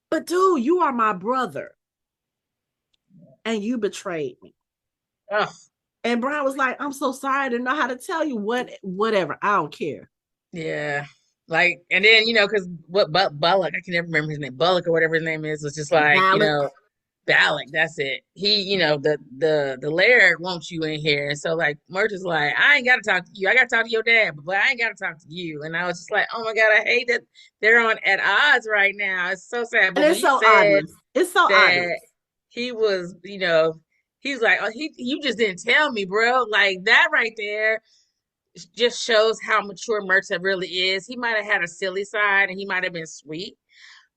But dude, you are my brother and you betrayed me." Oh, And Brian was like, "I'm so sorry. I didn't know how to tell you whatever. I don't care." yeah. Like, and then, because what Bullock, I can never remember his name, Bullock or whatever his name is, was just like, Balak. Balak, that's it. He, the Laird wants you in here. And so like Merch is like, I ain't gotta talk to you. I gotta talk to your dad, but I ain't gotta talk to you. And I was just like, oh my God, I hate that they're on at odds right now. It's so sad. And But when it's he so said obvious. It's so that obvious. he was, he's like, oh, you just didn't tell me, bro. Like that right there just shows how mature Murtaugh really is. He might have had a silly side and he might have been sweet,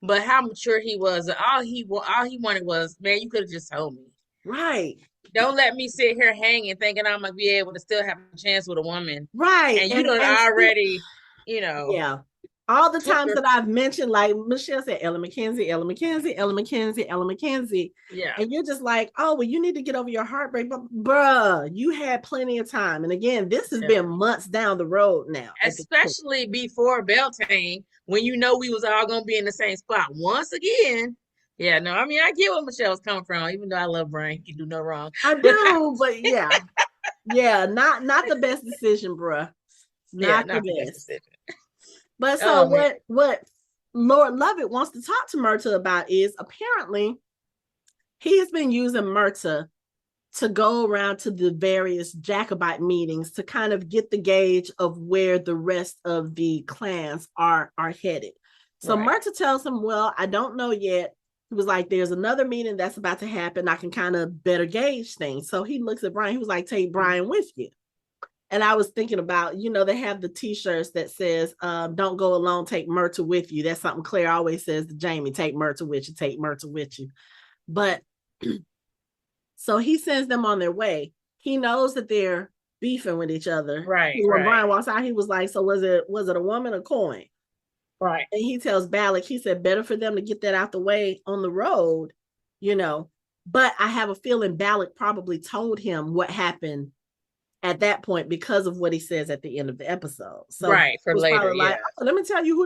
but how mature he was. All he wanted was, man, you could have just told me. Right. Don't let me sit here hanging thinking I'm gonna be able to still have a chance with a woman, Right. and you don't And still, already, yeah. All the took times her. that I've mentioned, like Michelle said, Ellen McKenzie, Ellen McKenzie, Ellen McKenzie, Ellen McKenzie. Yeah, And you're just like, oh, well, you need to get over your heartbreak. But bruh, you had plenty of time. And again, this has yeah. been months down the road now at this point. Especially before Beltane, when we was all gonna be in the same spot once again. Yeah, no, I mean I get where Michelle's coming from, even though I love Brian, he can do no wrong. I But do, but yeah. Yeah, not the best decision, bruh. yeah, Not the not the best best. decision. But so Oh man, what Lord Lovat wants to talk to Murtaugh about is apparently he has been using Murtaugh to go around to the various Jacobite meetings to kind of get the gauge of where the rest of the clans are headed. So right. Murtaugh tells him, well, I don't know yet. He was like, there's another meeting that's about to happen. I can kind of better gauge things. So he looks at Brian. He was like, take Brian with you. And I was thinking about, they have the t-shirts that says, don't go alone, take Murtaugh with you. That's something Claire always says to Jamie, take Murtaugh with you, take Murtaugh with you. But so he sends them on their way. He knows that they're beefing with each other. Right, When right, Brian walks out, he was like, so was it a woman or coin? right. And he tells Balak, he said, better for them to get that out the way on the road, you know. But I have a feeling Balak probably told him what happened at that point because of what he says at the end of the episode. So Right, it for was later, probably yeah. like, oh, let me tell you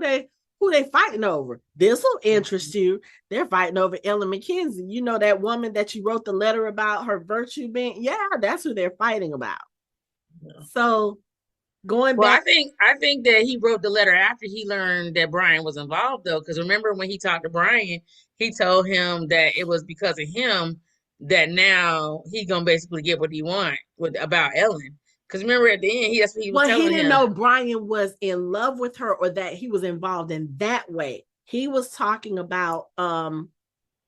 who they fighting over. This will interest you. They're fighting over Ellen McKenzie. You know that woman that you wrote the letter about her virtue being, yeah, that's who they're fighting about. Yeah. So going Well, back, I think that he wrote the letter after he learned that Brian was involved, though, because remember when he talked to Brian, he told him that it was because of him that now he gonna basically get what he want with about Ellen. Because remember at the end, that's what he was well, he telling didn't him. know Brian was in love with her or that he was involved in that way. He was talking about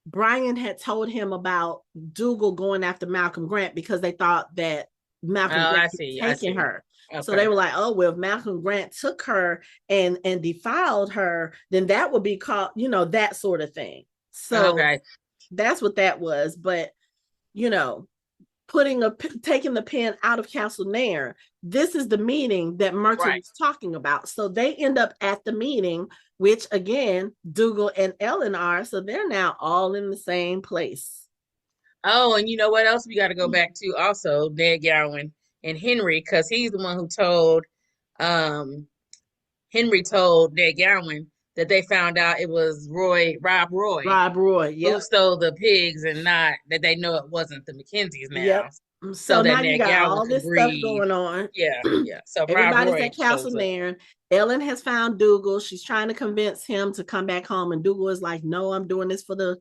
Brian had told him about Dougal going after Malcolm Grant because they thought that Oh, Malcolm Grant I had see, I taken see. her. So they Okay, were like, oh, well, if Malcolm Grant took her and defiled her, then that would be called, that sort of thing. So okay, that's what that was. But, you know, taking the pen out of Castle Nair, this is the meeting that Murtaugh right. was talking about. So they end up at the meeting, which again, Dougal and Ellen are. So they're now all in the same place. Oh, and you know what else we got to go back to also, Ned Gowan and Henry, because he's the one who told um Henry told Ned Gowan that they found out it was Rob Roy, Rob Roy. who Yep. stole the pigs and not that they know it wasn't the Mackenzies now, Yep. so So that now you Ned got Gowan all could this stuff breathe. going on. Yeah, yeah. So Rob Everybody's Roy at Castle shows up. Nairn. Ellen has found Dougal. She's trying to convince him to come back home. And Dougal is like, no, I'm doing this for the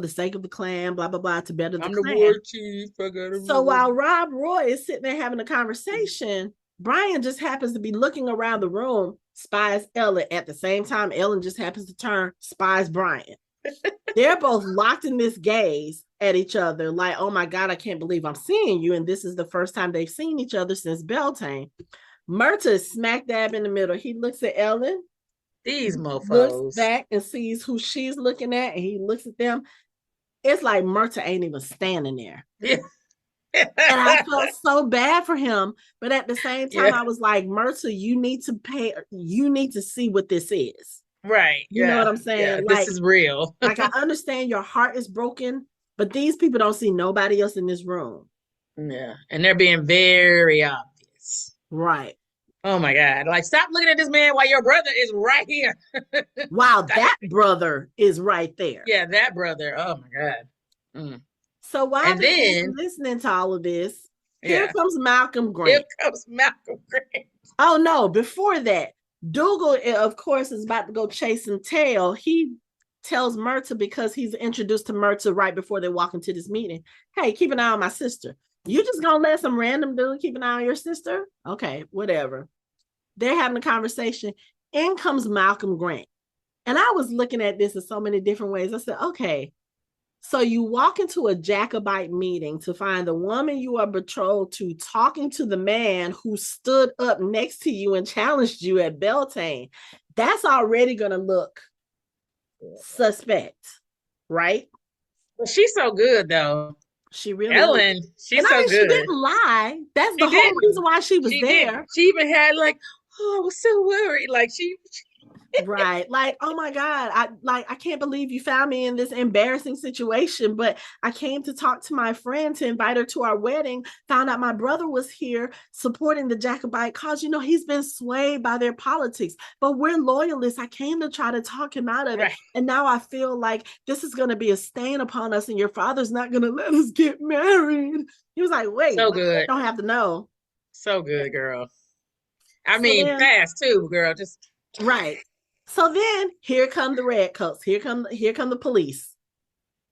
sake of the clan, blah, blah, blah, to better the I'm the war clan. chief. I got a So war. while Rob Roy is sitting there having a conversation, Brian just happens to be looking around the room, spies Ellen. At the same time, Ellen just happens to turn, spies Brian. They're both locked in this gaze at each other, like, oh my God, I can't believe I'm seeing you. And this is the first time they've seen each other since Beltane. Murtaugh is smack dab in the middle. He looks at Ellen, These looks mofos. back and sees who she's looking at, and he looks at them. It's like Murtaugh ain't even standing there. Yeah. And I felt so bad for him. But at the same time, Yeah. I was like, Murtaugh, you need to see what this is. Right. You know what Yeah. I'm Yeah. saying? This Like, is real. I understand your heart is broken, but these people don't see nobody else in this room. Yeah. And they're being very obvious. Right. Oh my God. Like, stop looking at this man while your brother is right here. Wow, that brother is right there. Yeah, that brother. Oh my God. Mm. So while And they're then, listening to all of this, here yeah, comes Malcolm here Grant. comes Malcolm Grant. Oh no, before that, Dougal, of course, is about to go chasing tail. He tells Murtaugh, because he's introduced to Murtaugh right before they walk into this meeting, hey, keep an eye on my sister. You just gonna let some random dude keep an eye on your sister? Okay, whatever. They're having a conversation. In comes Malcolm Grant. And I was looking at this in so many different ways. I said, okay, so you walk into a Jacobite meeting to find the woman you are betrothed to talking to the man who stood up next to you and challenged you at Beltane. That's already going to look suspect, right? But she's so good though. She really is. Ellen, And she's I so mean, she good. didn't lie. That's the She whole didn't. reason why she was She didn't. there. She even had like, oh, I was so worried. Like she Right. Like, oh my God. I can't believe you found me in this embarrassing situation. But I came to talk to my friend to invite her to our wedding, found out my brother was here supporting the Jacobite cause. You know, he's been swayed by their politics, but we're loyalists. I came to try to talk him out of it. right. And now I feel like this is going to be a stain upon us, and your father's not going to let us get married. He was like, wait, So my dad good. don't have to know. So good, girl. I So mean, then, fast too, girl. Just right. So then here come the redcoats. Here come the police.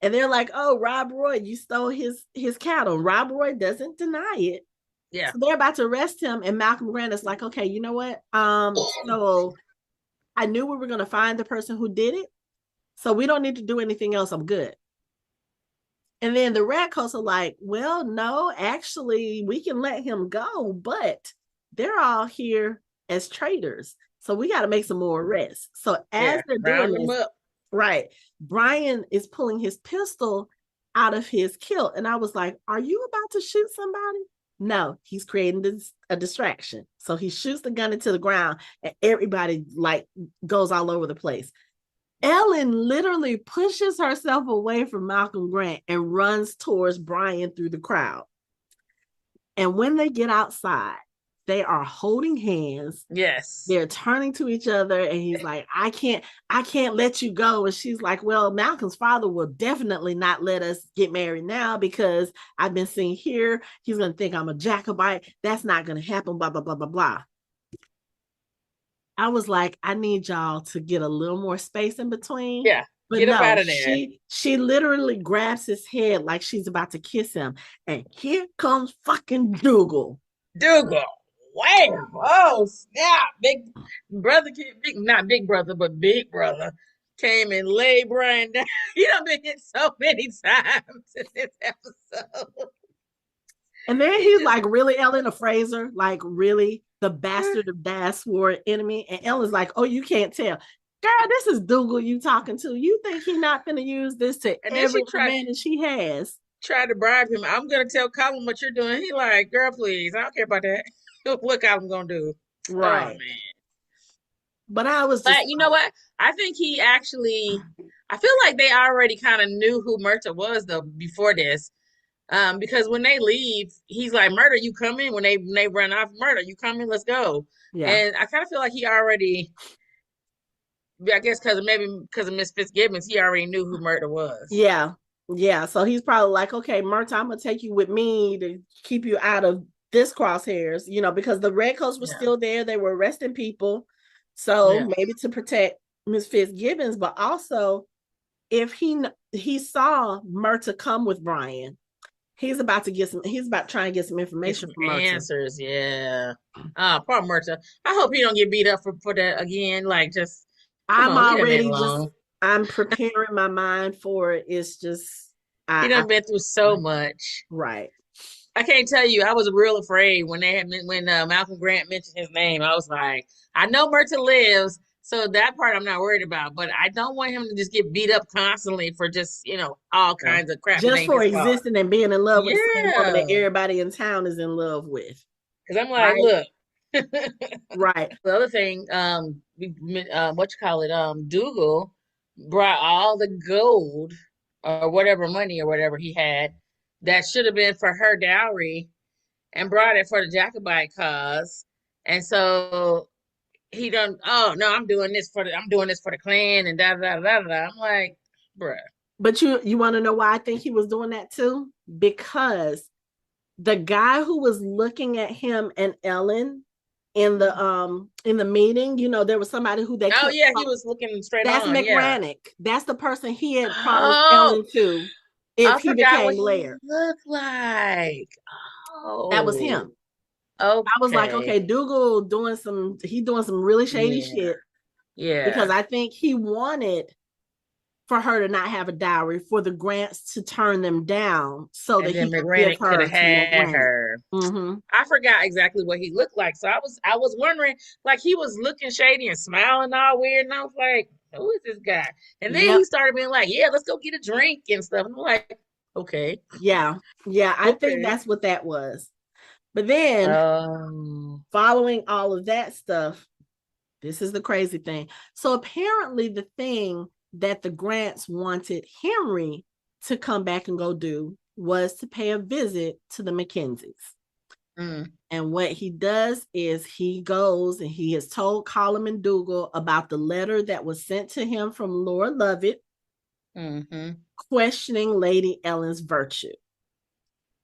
And they're like, oh, Rob Roy, you stole his cattle. Rob Roy doesn't deny it. yeah. So they're about to arrest him. And Malcolm Grant is like, okay, you know what? So I knew we were gonna find the person who did it. So we don't need to do anything else. I'm good. And then the redcoats are like, well, no, actually, we can let him go, but they're all here as traitors. So we got to make some more arrests. So as Yeah. they're doing Round them this, up. right, Brian is pulling his pistol out of his kilt. And I was like, are you about to shoot somebody? No, he's creating a distraction. So he shoots the gun into the ground and everybody like goes all over the place. Ellen literally pushes herself away from Malcolm Grant and runs towards Brian through the crowd. And when they get outside, they are holding hands. Yes. They're turning to each other, and he's like, I can't let you go. And she's like, well, Malcolm's father will definitely not let us get married now because I've been seen here. He's going to think I'm a Jacobite. That's not going to happen, blah, blah, blah, blah, blah. I was like, I need y'all to get a little more space in between. Yeah. But Get up no, out of there. she literally grabs his head like she's about to kiss him. And here comes fucking Dougal. Dougal. Wham. Oh, snap. Big brother came, big, not big brother, but big brother came and laid Brian down. You know, been hit so many times in this episode. And then He he's just like, really, Ellen, a Fraser? Like, really? The bastard of Dad's swore enemy? And Ellen's like, oh, you can't tell. Girl, this is Dougal you talking to. You think he not gonna use this to and then every she advantage he has? tried to bribe him. I'm gonna tell Colin what you're doing. He like, girl, please. I don't care about that. What I'm gonna do. Oh Right. man. But I was just But you know what? I think he actually I feel like they already kind of knew who Murtaugh was though before this. Because when they leave, he's like, "Murder, you coming?" When they run off, "Murder, you coming? Let's go." yeah. And I kind of feel like he already, I guess, because of Miss Fitzgibbons, he already knew who Murder was. Yeah. Yeah. So he's probably like, okay, Murtaugh, I'm gonna take you with me to keep you out of this crosshairs, because the redcoats were Yeah, still there. They were arresting people. So yeah, maybe to protect Miss Fitzgibbons, but also if he saw Murtaugh come with Brian, he's about trying to get some get information some from Murtaugh. answers. Yeah. Ah, poor Murtaugh. I hope he don't get beat up for that again. Like, just come I'm on, leave that man already just alone. I'm preparing my mind for it. It's just He I done been through so much. right. I can't tell you, I was real afraid when Malcolm Grant mentioned his name. I was like, I know Murtaugh lives, so that part I'm not worried about. But I don't want him to just get beat up constantly for just all Yeah. kinds of crap that Just ain't for his fault. existing and being in love with the same woman that Yeah, everybody in town is in love with. because I'm like, Right? look. Right. The other thing, what you call it, Dougal brought all the gold or whatever money or whatever he had that should have been for her dowry and brought it for the Jacobite cause. And so he done, oh no, I'm doing this for the clan and da da da da. I'm like, bruh. But you want to know why I think he was doing that too? Because the guy who was looking at him and Ellen in the meeting. There was somebody who they Oh kept. yeah, he was looking straight That's on. Yeah. McRannick. That's the person he had promised Oh, Ellen to I if he forgot what became he Laird. looked like. That was Oh, him. I was like, okay. okay, Dougal doing some really shady Yeah, shit because yeah. I think he wanted for her to not have a dowry, for the Grants to turn them down so And that he then could give McGranny could her have to had McGranny. her. Mm-hmm. I forgot exactly what he looked like. So I was wondering, like he was looking shady and smiling all weird, and I was like, who is this guy? And then he Yep. started being like, yeah, let's go get a drink and stuff. And I'm like, okay, Yeah. Yeah. I think okay. that's what that was. But then Um, following all of that stuff, this is the crazy thing. So apparently, the thing that the Grants wanted Henry to come back and go do was to pay a visit to the Mackenzies. mm, And what he does is he goes and he has told Colum and Dougal about the letter that was sent to him from Lord Lovat mm-hmm. questioning Lady Ellen's virtue.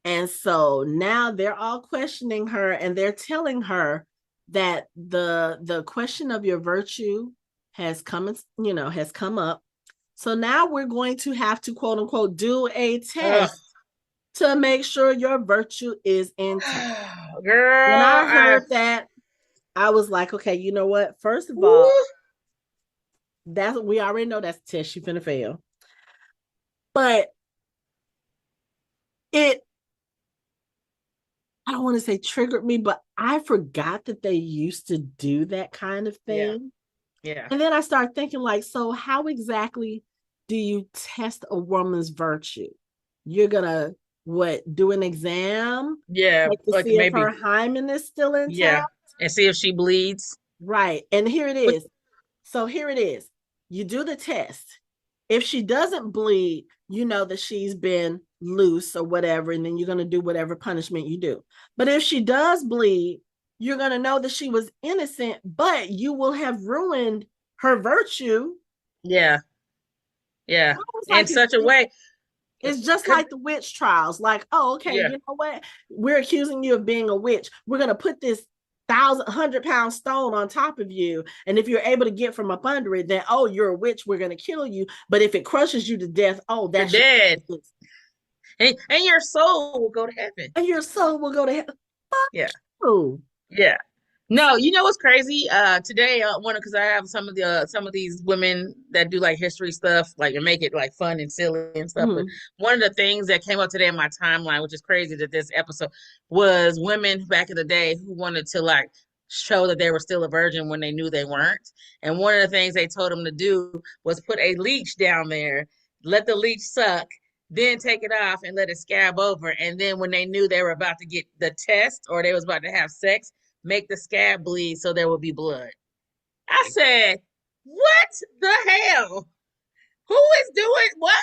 And so now they're all questioning her and they're telling her that the question of your virtue has come up. So now we're going to have to quote unquote do a Ugh. test to make sure your virtue is intact. When Girl, I heard that, I was like, okay, you know what? First of all, woo, that's we already know that's the test you're finna fail. But it I don't want to say triggered me, but I forgot that they used to do that kind of yeah, thing. yeah, And then I started thinking, like, so how exactly do you test a woman's virtue? You're gonna do an exam, yeah, like to like see if her maybe, hymen is still yeah, intact? and see if she bleeds. Right. And here it But is. So here it is. You do the test. If she doesn't bleed, you know that she's been loose or whatever, and then you're going to do whatever punishment you do. But if she does bleed, you're going to know that she was innocent, but you will have ruined her virtue. yeah, yeah, It's in like it's, such a it's way, it's just could, like the witch trials. Like, oh, okay, yeah, you know what? We're accusing you of being a witch. We're gonna put this 1,100-pound stone on top of you, and if you're able to get from up under it, then oh, you're a witch. We're gonna kill you. But if it crushes you to death, oh, you're that's your dead, innocence. and your soul will go to heaven. And your soul will go to hell. Yeah, Oh, yeah. No, you know what's crazy? Today, one because I have some of these women that do like history stuff, like and make it like fun and silly and stuff. But mm-hmm. one of the things that came up today in my timeline, which is crazy that this episode was women back in the day who wanted to like show that they were still a virgin when they knew they weren't. And one of the things they told them to do was put a leech down there, let the leech suck, then take it off and let it scab over. And then when they knew they were about to get the test or they was about to have sex, make the scab bleed so there will be blood. I said, what the hell? Who is doing what?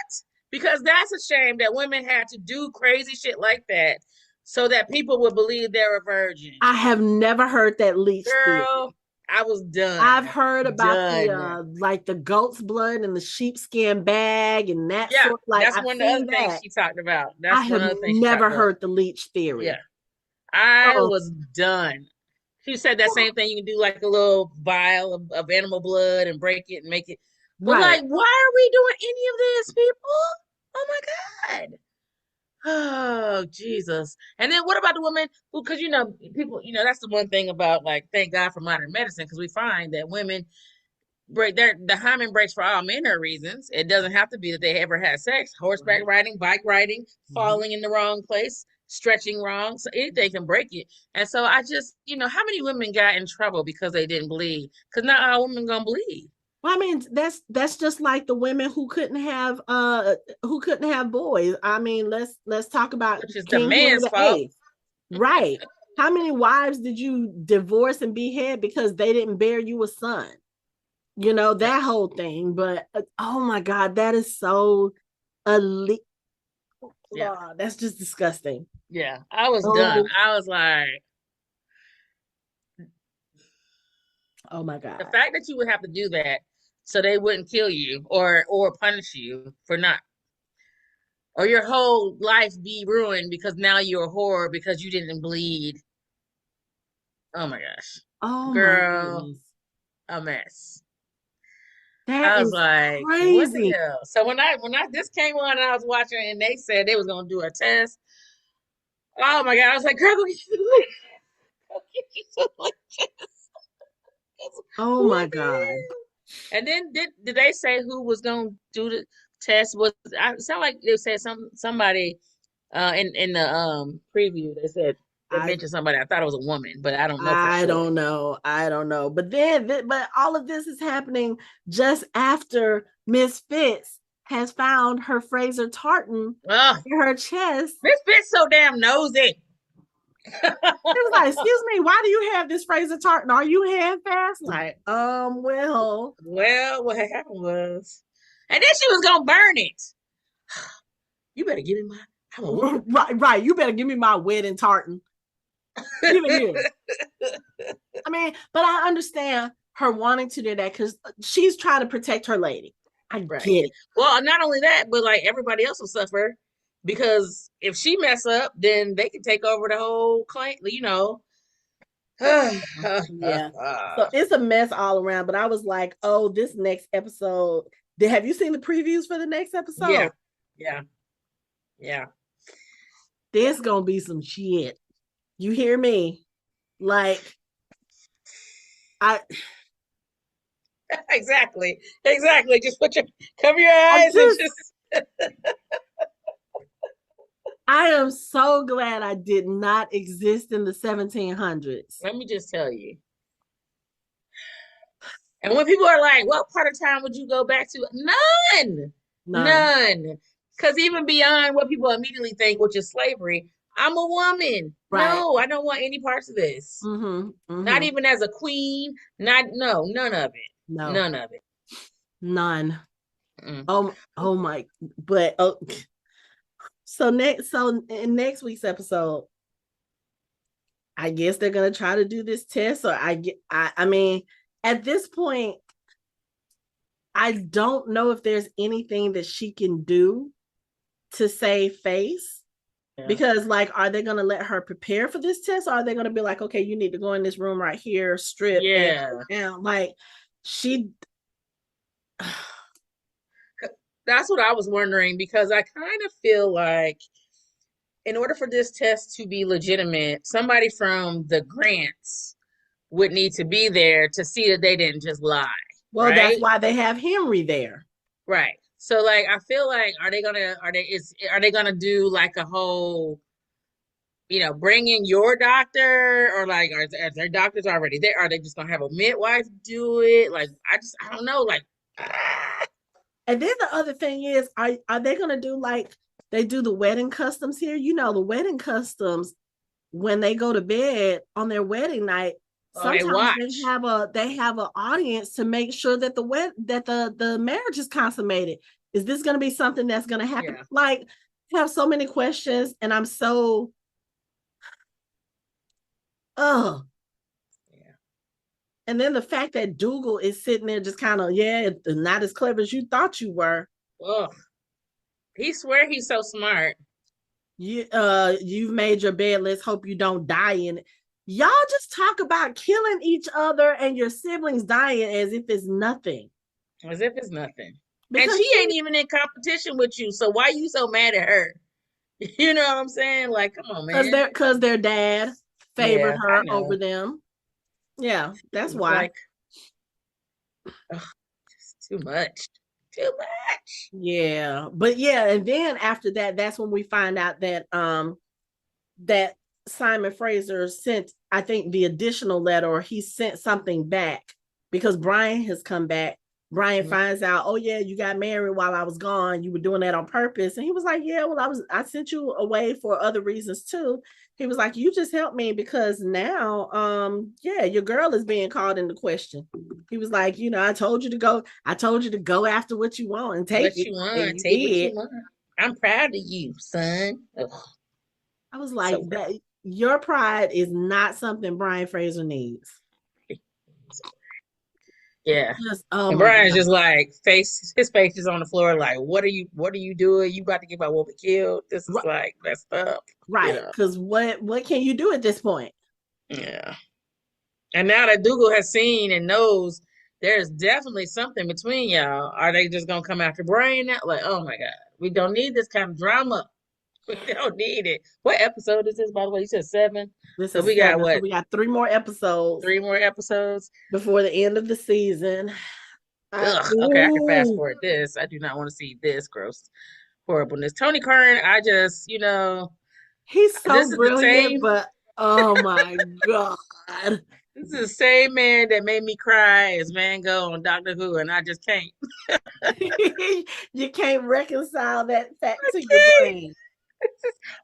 Because that's a shame that women had to do crazy shit like that so that people would believe they're a virgin. I have never heard that leech theory. Girl, I was I've done. heard about the Done. like the goat's blood and the sheepskin bag and that Yeah, sort. Like that's I've one of the seen other things that. she talked about. I That's one have of the things she talked never about. heard the leech Yeah. theory. I Oh, was done. She said that same thing. You can do like a little vial of animal blood and break it and make it. But right. like, why are we doing any of this, people? Oh my God. Oh, Jesus. And then what about the women who, because people, that's the one thing about like, thank God for modern medicine, because we find that women the hymen breaks for all manner of reasons. It doesn't have to be that they ever had sex. Horseback Right. riding, bike riding, Mhm. falling in the wrong place, stretching wrong. So anything can break it. And so I just, how many women got in trouble because they didn't bleed? Because not all women gonna bleed. Well, I mean, that's just like the women who couldn't have boys. I mean, let's talk about Which is the King Henry man's the fault. Eighth. Right. How many wives did you divorce and behead because they didn't bear you a son? Yeah. That whole thing. But oh my God, that is so elite. Yeah. Oh, that's just disgusting. Yeah. I was done. Oh, I was like, oh my the God. fact that you would have to do that so they wouldn't kill you or punish you for not, or your whole life be ruined because now you're a whore because you didn't bleed. Oh my gosh. Oh my Girl, goodness. a mess. That I was is like, what the crazy. hell? So when I this came on and I was watching and they said they was gonna do a test. Oh my God. I was like, girl, go get you go get you some lunches. Oh my What the God. hell? And then did they say who was gonna do the test? Was I it sound like they said somebody in the preview they said they I mentioned somebody. I thought it was a woman, but I don't know for I sure. don't know. I don't know. But then but all of this is happening just after Miss Fitz has found her Fraser tartan Ugh, in her chest. this bitch so damn nosy. It was like, excuse me, why do you have this Fraser tartan? Are you handfast? Like, well, Well, what happened was, and then she was gonna burn it. You better give me my. I'm a woman. right. You better give me my wedding tartan. Give it here. I mean, but I understand her wanting to do that because she's trying to protect her lady. I Right. get it. Well, not only that, but like everybody else will suffer because if she mess up, then they can take over the whole claim. You know. Yeah. So it's a mess all around. But I was like, oh, this next episode. Have you seen the previews for the next Yeah. episode? Yeah. Yeah. There's gonna be some shit. You hear me? Like, I Exactly. Exactly. Just cover your I eyes and just just I am so glad I did not exist in the 1700s. let me just tell you. And when people are like, what part of time would you go back to? None. None. None. Because even beyond what people immediately think, which is slavery, I'm a woman. Right. No, I don't want any parts of this. Mm-hmm. Not Mm-hmm. even as a queen. Not no, none of it. No. None of it. None. Mm. Oh my. But so in next week's episode, I guess they're gonna try to do this test, or I mean, at this point, I don't know if there's anything that she can do to save face. Yeah. Because, like, are they going to let her prepare for this test? Or are they going to be like, okay, you need to go in this room right here, strip and Yeah. down? Like, she, That's what I was wondering because I kind of feel like in order for this test to be legitimate, somebody from the grants would need to be there to see that they didn't just lie, well, that's right? why they have Henry there. Right. So like I feel like are they gonna do like a whole bring in your doctor or like are their doctors already there? Are they just gonna have a midwife do it? Like I don't know like And then the other thing is, are they going to do like they do the wedding customs here? You know, the wedding customs, when they go to bed on their wedding night, oh they sometimes watch. they have an audience to make sure that the marriage is consummated. Is this going to be something that's going to happen? Yeah. Like, I have so many questions, and I'm so oh. Yeah. And then the fact that Dougal is sitting there just kind of, yeah, not as clever as you thought you were. Oh, he swear he's so smart. You've made your bed. Let's hope you don't die in it. Y'all just talk about killing each other and your siblings dying as if it's nothing. As if it's nothing. And Because she ain't even in competition with you. So why you so mad at her? You know what I'm saying? Like, come on, man. because their dad favored Yeah, I her over know. them. Yeah, that's It's why. like, ugh, just too much. Too much. Yeah, but yeah, and then after that, that's when we find out that Simon Fraser sent, I think, the additional letter, or he sent something back because Brian has come back. Brian Mhm. finds out, oh yeah, you got married while I was gone. You were doing that on purpose. And he was like, yeah, well, I sent you away for other reasons too. He was like, you just helped me because now, yeah, your girl is being called into question. He was like, I told you to go after what you want and take What it. you And want, you take what you did. want. I'm proud of you, son. Ugh, I was so like, proud. that your pride is not something Brian Fraser needs. Yeah. Just oh And my Brian's god. just like his face is on the floor, like, what are you doing? You about to get my woman killed? This is like messed up, Right. Because what can you do at this point? Yeah. And now that Dougal has seen and knows there's definitely something between y'all, are they just gonna come after Brian now? Like, oh my God, we don't need this kind of drama. We don't need it. What episode is this, by the way? You said 7. This So is we got 7. So what, we got 3 more episodes 3 more episodes? before the end of the season. Ugh, okay, I can fast Ooh, forward this. I do not want to see this gross horribleness. Tony Kern, I just, he's so this is the brilliant, same but oh my God. this is the same man that made me cry as Van Gogh on Doctor Who, and I just can't. You can't reconcile that fact I to your can't. brain.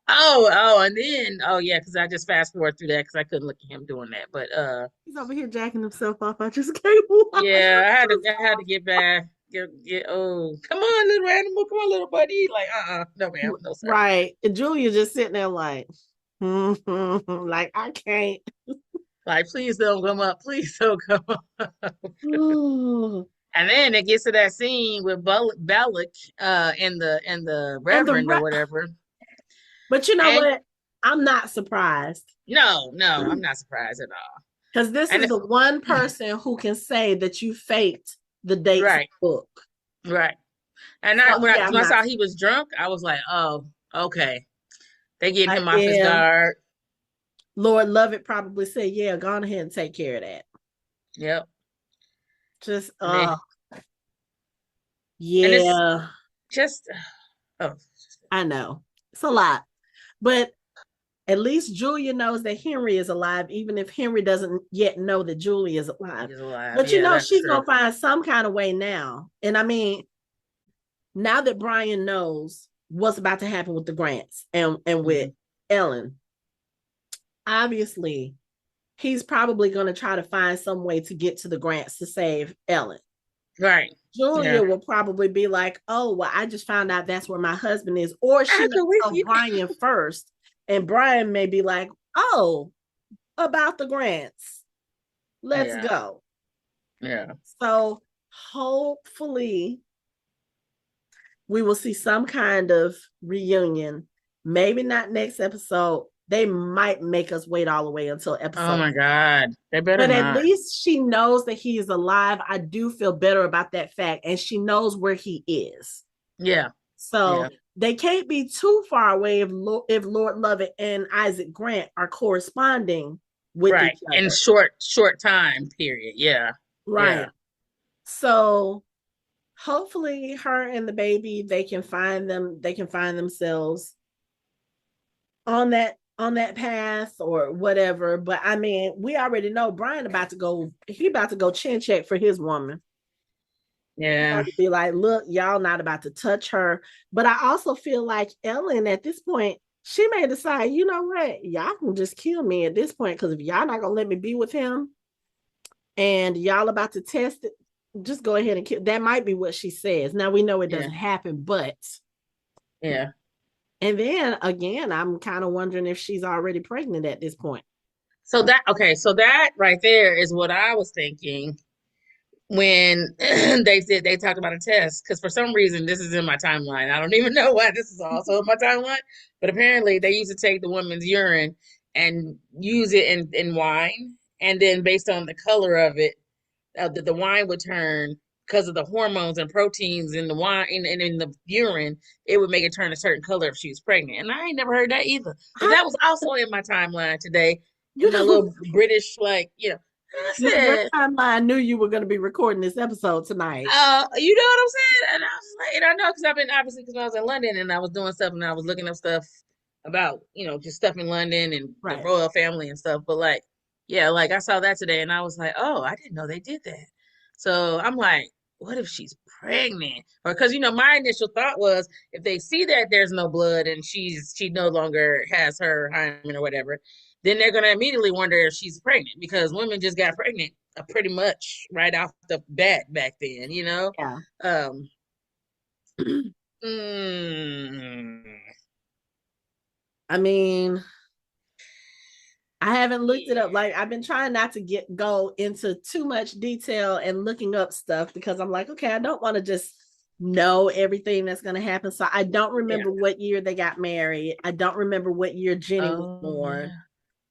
And then yeah, because I just fast forward through that because I couldn't look at him doing that. But He's over here jacking himself off. I just can't watch. yeah, I had to get back. Oh, come on, little animal, come on, little buddy. Like, no, ma'am, no, sir. Right. And Julia just sitting there like, like I can't. Like, please don't come up. Please don't come up. Ooh. And then it gets to that scene with Balak, and the And Reverend or whatever. but you know And what? I'm not surprised no, I'm not surprised at all. because this And is the one person who can say that you faked the dates in right, the book. right. And So yeah, when I'm I not. saw he was drunk, I was like, oh, okay, they getting him off his Yeah, guard. Lord Lovat probably said, "Yeah, go on ahead and take care of that." Yep. Just And they and it's yeah, just oh I know it's a lot, but at least Julia knows that Henry is alive, even if Henry doesn't yet know that Julia is alive. he's alive. But you Yeah, know, that's she's true. gonna find some kind of way now. And I mean, now that Brian knows what's about to happen with the Grants and with Mhm. Ellen, obviously he's probably gonna try to find some way to get to the Grants to save Ellen. Right. Julia Yeah. will probably be like, "Oh, well, I just found out that's where my husband is," or she I may could with tell you. Brian first, and Brian may be like, "Oh, about the Grants, let's Yeah. go." Yeah. So hopefully we will see some kind of reunion. Maybe not next episode. They might make us wait all the way until Oh episode. my God. They better But at not. least she knows that he is alive. I do feel better about that fact. And she knows where he is. Yeah. So Yeah. they can't be too far away if Lord Lovett and Isaac Grant are corresponding with Right. each In other. short time period. Yeah. Yeah. Right. So hopefully her and the baby they can find themselves on that path or whatever. But I mean, we already know Brian about to go chin check for his woman. Yeah. Be like, look, y'all not about to touch her. But I also feel like Ellen at this point, she may decide, you know what, y'all can just kill me at this point because if y'all not gonna let me be with him and y'all about to test it, just go ahead and kill. That might be what she says. Now we know it Yeah. doesn't happen, but Yeah. and then again, I'm kind of wondering if she's already pregnant at this point. So that right there is what I was thinking when they talked about a test because for some reason this is in my timeline. I don't even know why this is also in my timeline, but apparently they used to take the woman's urine and use it in wine, and then based on the color of it, the wine would turn because of the hormones and proteins in the wine and in the urine, it would make it turn a certain color if she was pregnant. And I ain't never heard that either. So I, that was also in my timeline today in you my know, little British I your said, timeline knew you were going to be recording this episode tonight. you know what I'm saying? And I was like, and I know because I've been obviously because I was in London and I was doing stuff and I was looking up stuff about, just stuff in London and the Right. royal family and stuff. But like, yeah, like I saw that today and I was like, oh, I didn't know they did that. So I'm like, what if she's pregnant? Or because my initial thought was if they see that there's no blood and she no longer has her hymen or whatever, then they're gonna immediately wonder if she's pregnant because women just got pregnant pretty much right off the bat back then, you know. Yeah. Um, mm, I mean, I haven't looked it up. yeah, Like I've been trying not to go into too much detail and looking up stuff because I'm like, okay, I don't want to just know everything that's going to happen. So I don't yeah. remember what year they got married. I don't remember what year Jenny was Oh born. yeah,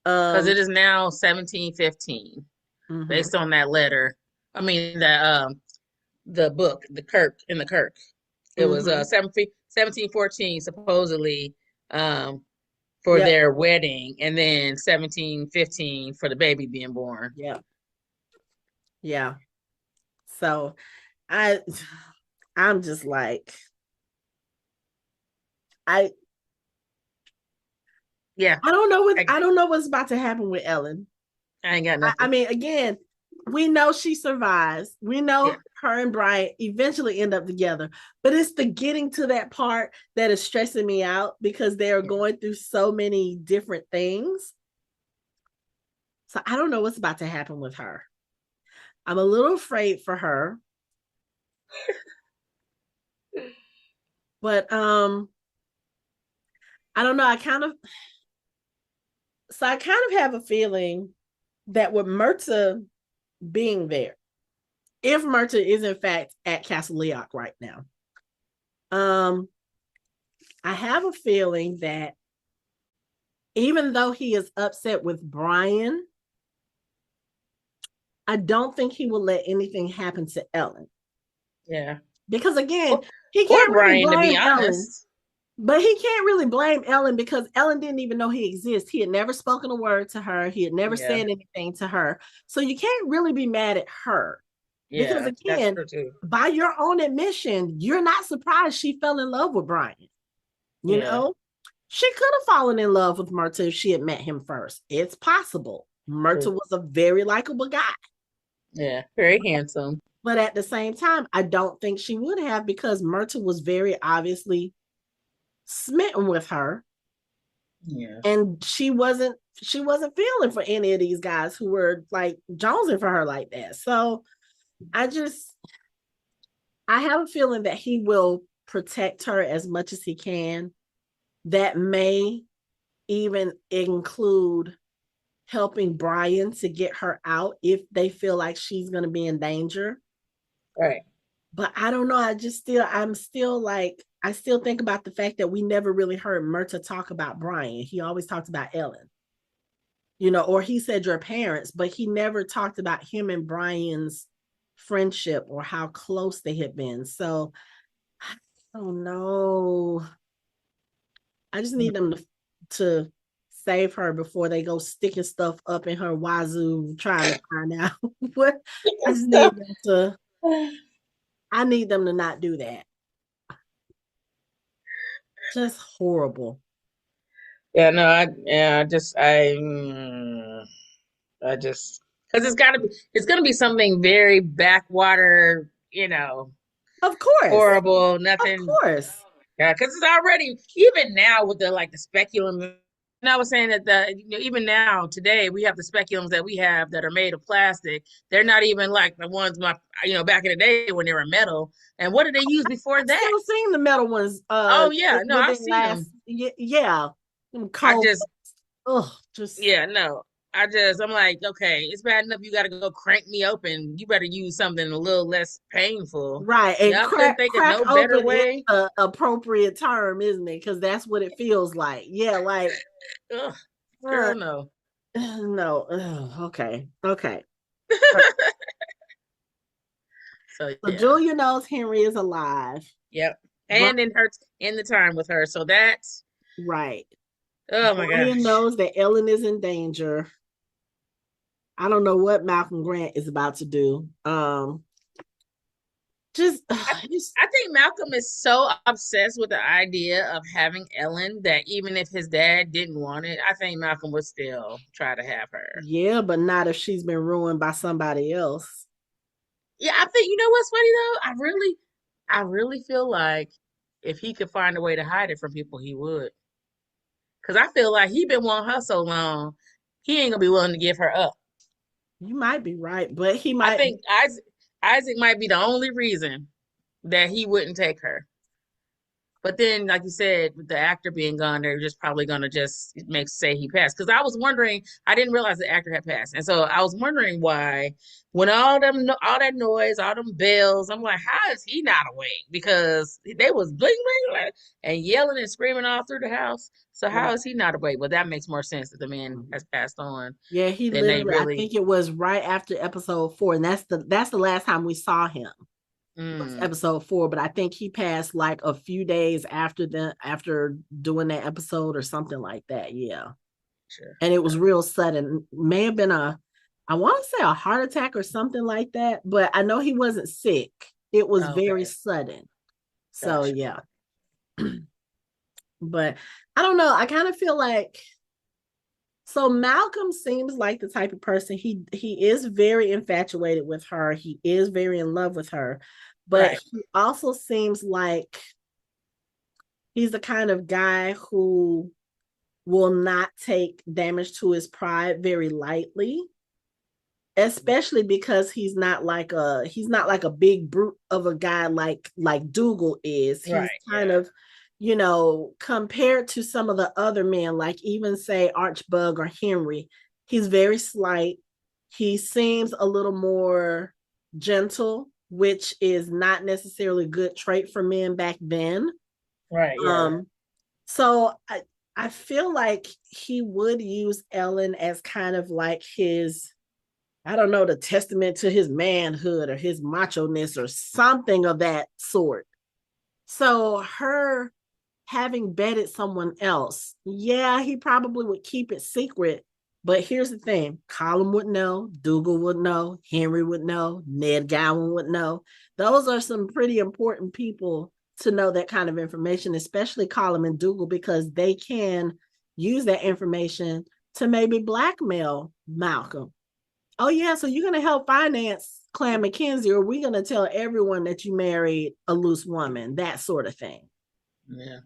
because Um, it is now 1715. Mm-hmm. based on that letter. I mean the book, the Kirk. It was Mm-hmm. 1714 supposedly um for Yep. their wedding, and then 1715 for the baby being born. Yep. Yeah. So I I'm just like I Yeah, I I, don't know what's about to happen with Ellen. I ain't got I nothing. mean, again, we know she survives. We Yeah, know her and Brian eventually end up together, but it's the getting to that part that is stressing me out because they are yeah. going through so many different things. So I don't know what's about to happen with her. I'm a little afraid for her, but I don't know. I kind of have a feeling that with Murtaugh being there, if Murtaugh is in fact at Castle Leoc right now, um, I have a feeling that even though he is upset with Brian, I don't think he will let anything happen to Ellen. Yeah. Because again, Or, he or can't really Brian, to be blame Ellen, honest. but he can't really blame Ellen because Ellen didn't even know he exists. He had never spoken a word to her, he had never Yeah. said anything to her. So you can't really be mad at her. Because Yeah, that's again, true too. by your own admission, you're not surprised she fell in love with Brian. You Yeah, know, she could have fallen in love with Murtaugh if she had met him first. It's possible. Murtaugh true. was a very likable guy. Yeah, very handsome. But at the same time, I don't think she would have because Murtaugh was very obviously smitten with her. Yeah. And she wasn't feeling for any of these guys who were like jonesing for her like that. So I just I have a feeling that he will protect her as much as he can. That may even include helping Brian to get her out if they feel like she's going to be in danger. Right. But I don't know. I'm still like, I still think about the fact that we never really heard Murtaugh talk about Brian. He always talked about Ellen, or he said your parents, but he never talked about him and Brian's friendship or how close they had been. So I don't know. I just need them to save her before they go sticking stuff up in her wazoo trying to find out what. I just need them to. I need them to not do that. Just horrible. Yeah, no, I just, because it's gonna be something very backwater, Of course, horrible, of nothing. course. Yeah, because it's already, even now with the speculum. And I was saying that even now today we have the speculums that we have that are made of plastic. They're not even like the ones back in the day when they were metal. And what did they use before I've that? still seen the metal ones. Oh yeah, no, I've Within seen last, them. yeah, I cold. just Oh, just Yeah, no. I'm like, okay, it's bad enough you got to go crank me open. You better use something a little less painful. right. And Y'all couldn't think of crack no better open is way. the appropriate term, isn't it? Because that's what it feels like. Yeah, like Ugh, uh, girl, no. no. Okay, okay. So So yeah, Julia knows Henry is alive. yep. Bri- And in the time with her. So that's, right. oh my Brian gosh. knows that Ellen is in danger. I don't know what Malcolm Grant is about to do. Just, I, just I think Malcolm is so obsessed with the idea of having Ellen that even if his dad didn't want it, I think Malcolm would still try to have her. yeah, but not if she's been ruined by somebody else. Yeah, I think you know what's funny though? I really feel like if he could find a way to hide it from people, he would. Cause I feel like he been wanting her so long, he ain't gonna be willing to give her up. You might be right, but he I might. think Isaac might be the only reason that he wouldn't take her. But then, like you said, with the actor being gone, they're just probably gonna just make say he passed. Because I was wondering, I didn't realize the actor had passed, and so I was wondering why, when all that noise, all them bells, I'm like, how is he not awake? Because they was bling bling bling, and yelling and screaming all through the house. So how Right. is he not awake? Well, that makes more sense that the man has passed on. Yeah, he Then they literally, I really, think it was right after episode 4, and that's the last time we saw him was mm, episode 4. But I think he passed like a few days after doing that episode or something like that. Yeah. sure, And it was okay, real sudden. May have been I want to say a heart attack or something like that, but I know he wasn't sick. It was very okay, sudden. So gotcha. yeah. But I don't know. I kind of feel like so Malcolm seems like the type of person he is very infatuated with her. He is very in love with her, but Right, he also seems like he's the kind of guy who will not take damage to his pride very lightly, especially because he's not like a big brute of a guy like Dougal is. He's right, kind yeah, of, compared to some of the other men, like even say Archbug or Henry, he's very slight. He seems a little more gentle, which is not necessarily a good trait for men back then. right, yeah, Um, so I feel like he would use Ellen as kind of like his, I don't know, the testament to his manhood or his macho ness or something of that sort. So her having betted someone else, yeah, he probably would keep it secret. But here's the thing: Colin would know, Dougal would know, Henry would know, Ned Gowan would know. Those are some pretty important people to know that kind of information, especially Colin and Dougal, because they can use that information to maybe blackmail Malcolm. Oh yeah, so you're gonna help finance Clan McKenzie, or we're gonna tell everyone that you married a loose woman, that sort of thing. yeah.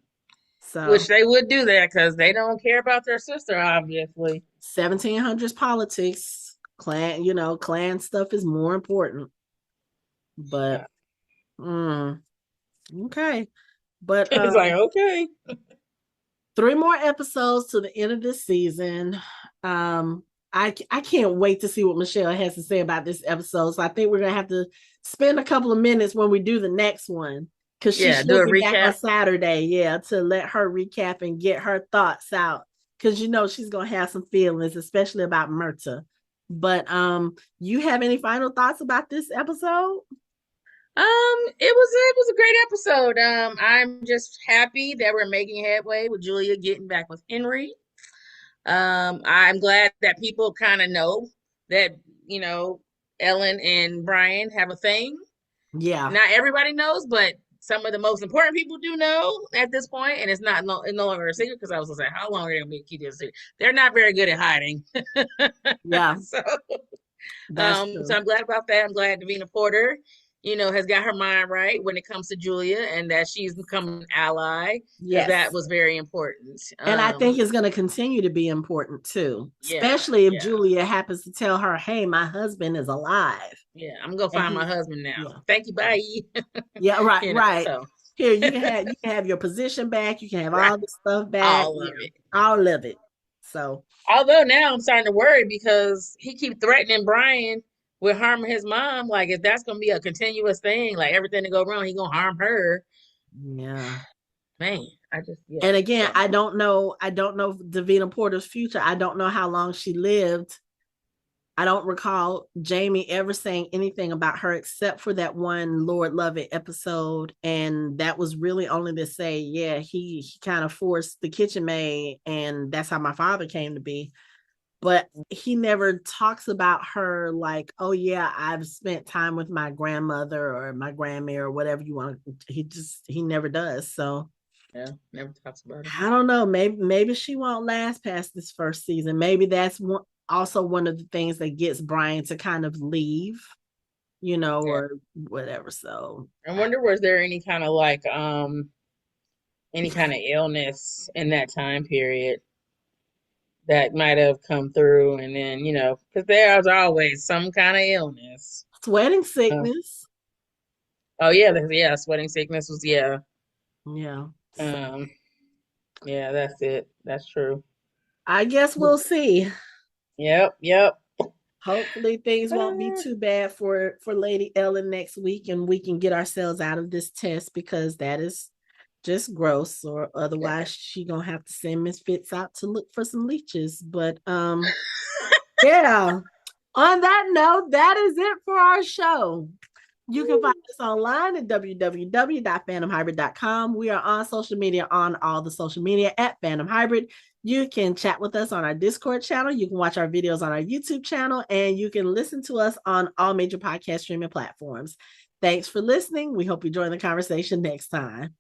Which So they would do that because they don't care about their sister, obviously. 1700s politics, clan stuff is more important. But Yeah. mm, okay. But It's like, okay. 3 more episodes to the end of this season. Um, I can't wait to see what Michelle has to say about this episode. So I think we're gonna have to spend a couple of minutes when we do the next one, because she Yeah, do should a be back on recap. Saturday. Yeah, to let her recap and get her thoughts out, because she's gonna have some feelings, especially about Murtaugh. But you have any final thoughts about this episode? It was a great episode. I'm just happy that we're making headway with Julia getting back with Henry. I'm glad that people kind of know that, you know, Ellen and Brian have a thing. Yeah, Not everybody knows, but some of the most important people do know at this point, and it's no longer a secret because I was gonna say, how long are they gonna be keep this secret? They're not very good at hiding. yeah, So that's so true. I'm glad about that. I'm glad Davina Porter, has got her mind right when it comes to Julia and that she's become an ally because that Yes. was very important. And I think it's going to continue to be important too, Yeah, especially if yeah, Julia happens to tell her, "Hey, my husband is alive." yeah. I'm gonna And find my he's husband now. yeah. Thank you, Yeah. bye. Yeah, right, right. So Here you can have your position back, you can have right, all this stuff back, all yeah. of it. All of it. So, Although now I'm starting to worry because he keep threatening Brian with harming his mom. Like if that's gonna be a continuous thing, like everything to go wrong, he gonna harm her. yeah. Man, I just yeah. And again, So I don't know Davina Porter's future. I don't know how long she lived. I don't recall Jamie ever saying anything about her except for that one Lord Lovat episode. And that was really only to say, yeah, he kind of forced the kitchen maid, and that's how my father came to be. But he never talks about her like, oh yeah, I've spent time with my grandmother or my grandma or whatever you want. He never does. So yeah, never talks about it. I don't know. Maybe she won't last past this first season. Maybe that's also one of the things that gets Brian to kind of leave, Yeah. or whatever. So I wonder was there any kind of illness in that time period that might have come through and then, because there's always some kind of illness. sweating Uh, sickness. oh yeah, sweating sickness was yeah. Yeah. So Yeah, that's it. That's true. I guess we'll see. Yep, yep. Hopefully things won't be too bad for Lady Ellen next week, and we can get ourselves out of this test, because that is just gross, or otherwise she gonna have to send Miss Fitz out to look for some leeches. But yeah. On that note, that is it for our show. You can find us online at www.fandomhybrid.com. We are on social media, on all the social media at Fandom Hybrid. You can chat with us on our Discord channel. You can watch our videos on our YouTube channel, and you can listen to us on all major podcast streaming platforms. Thanks for listening. We hope you join the conversation next time.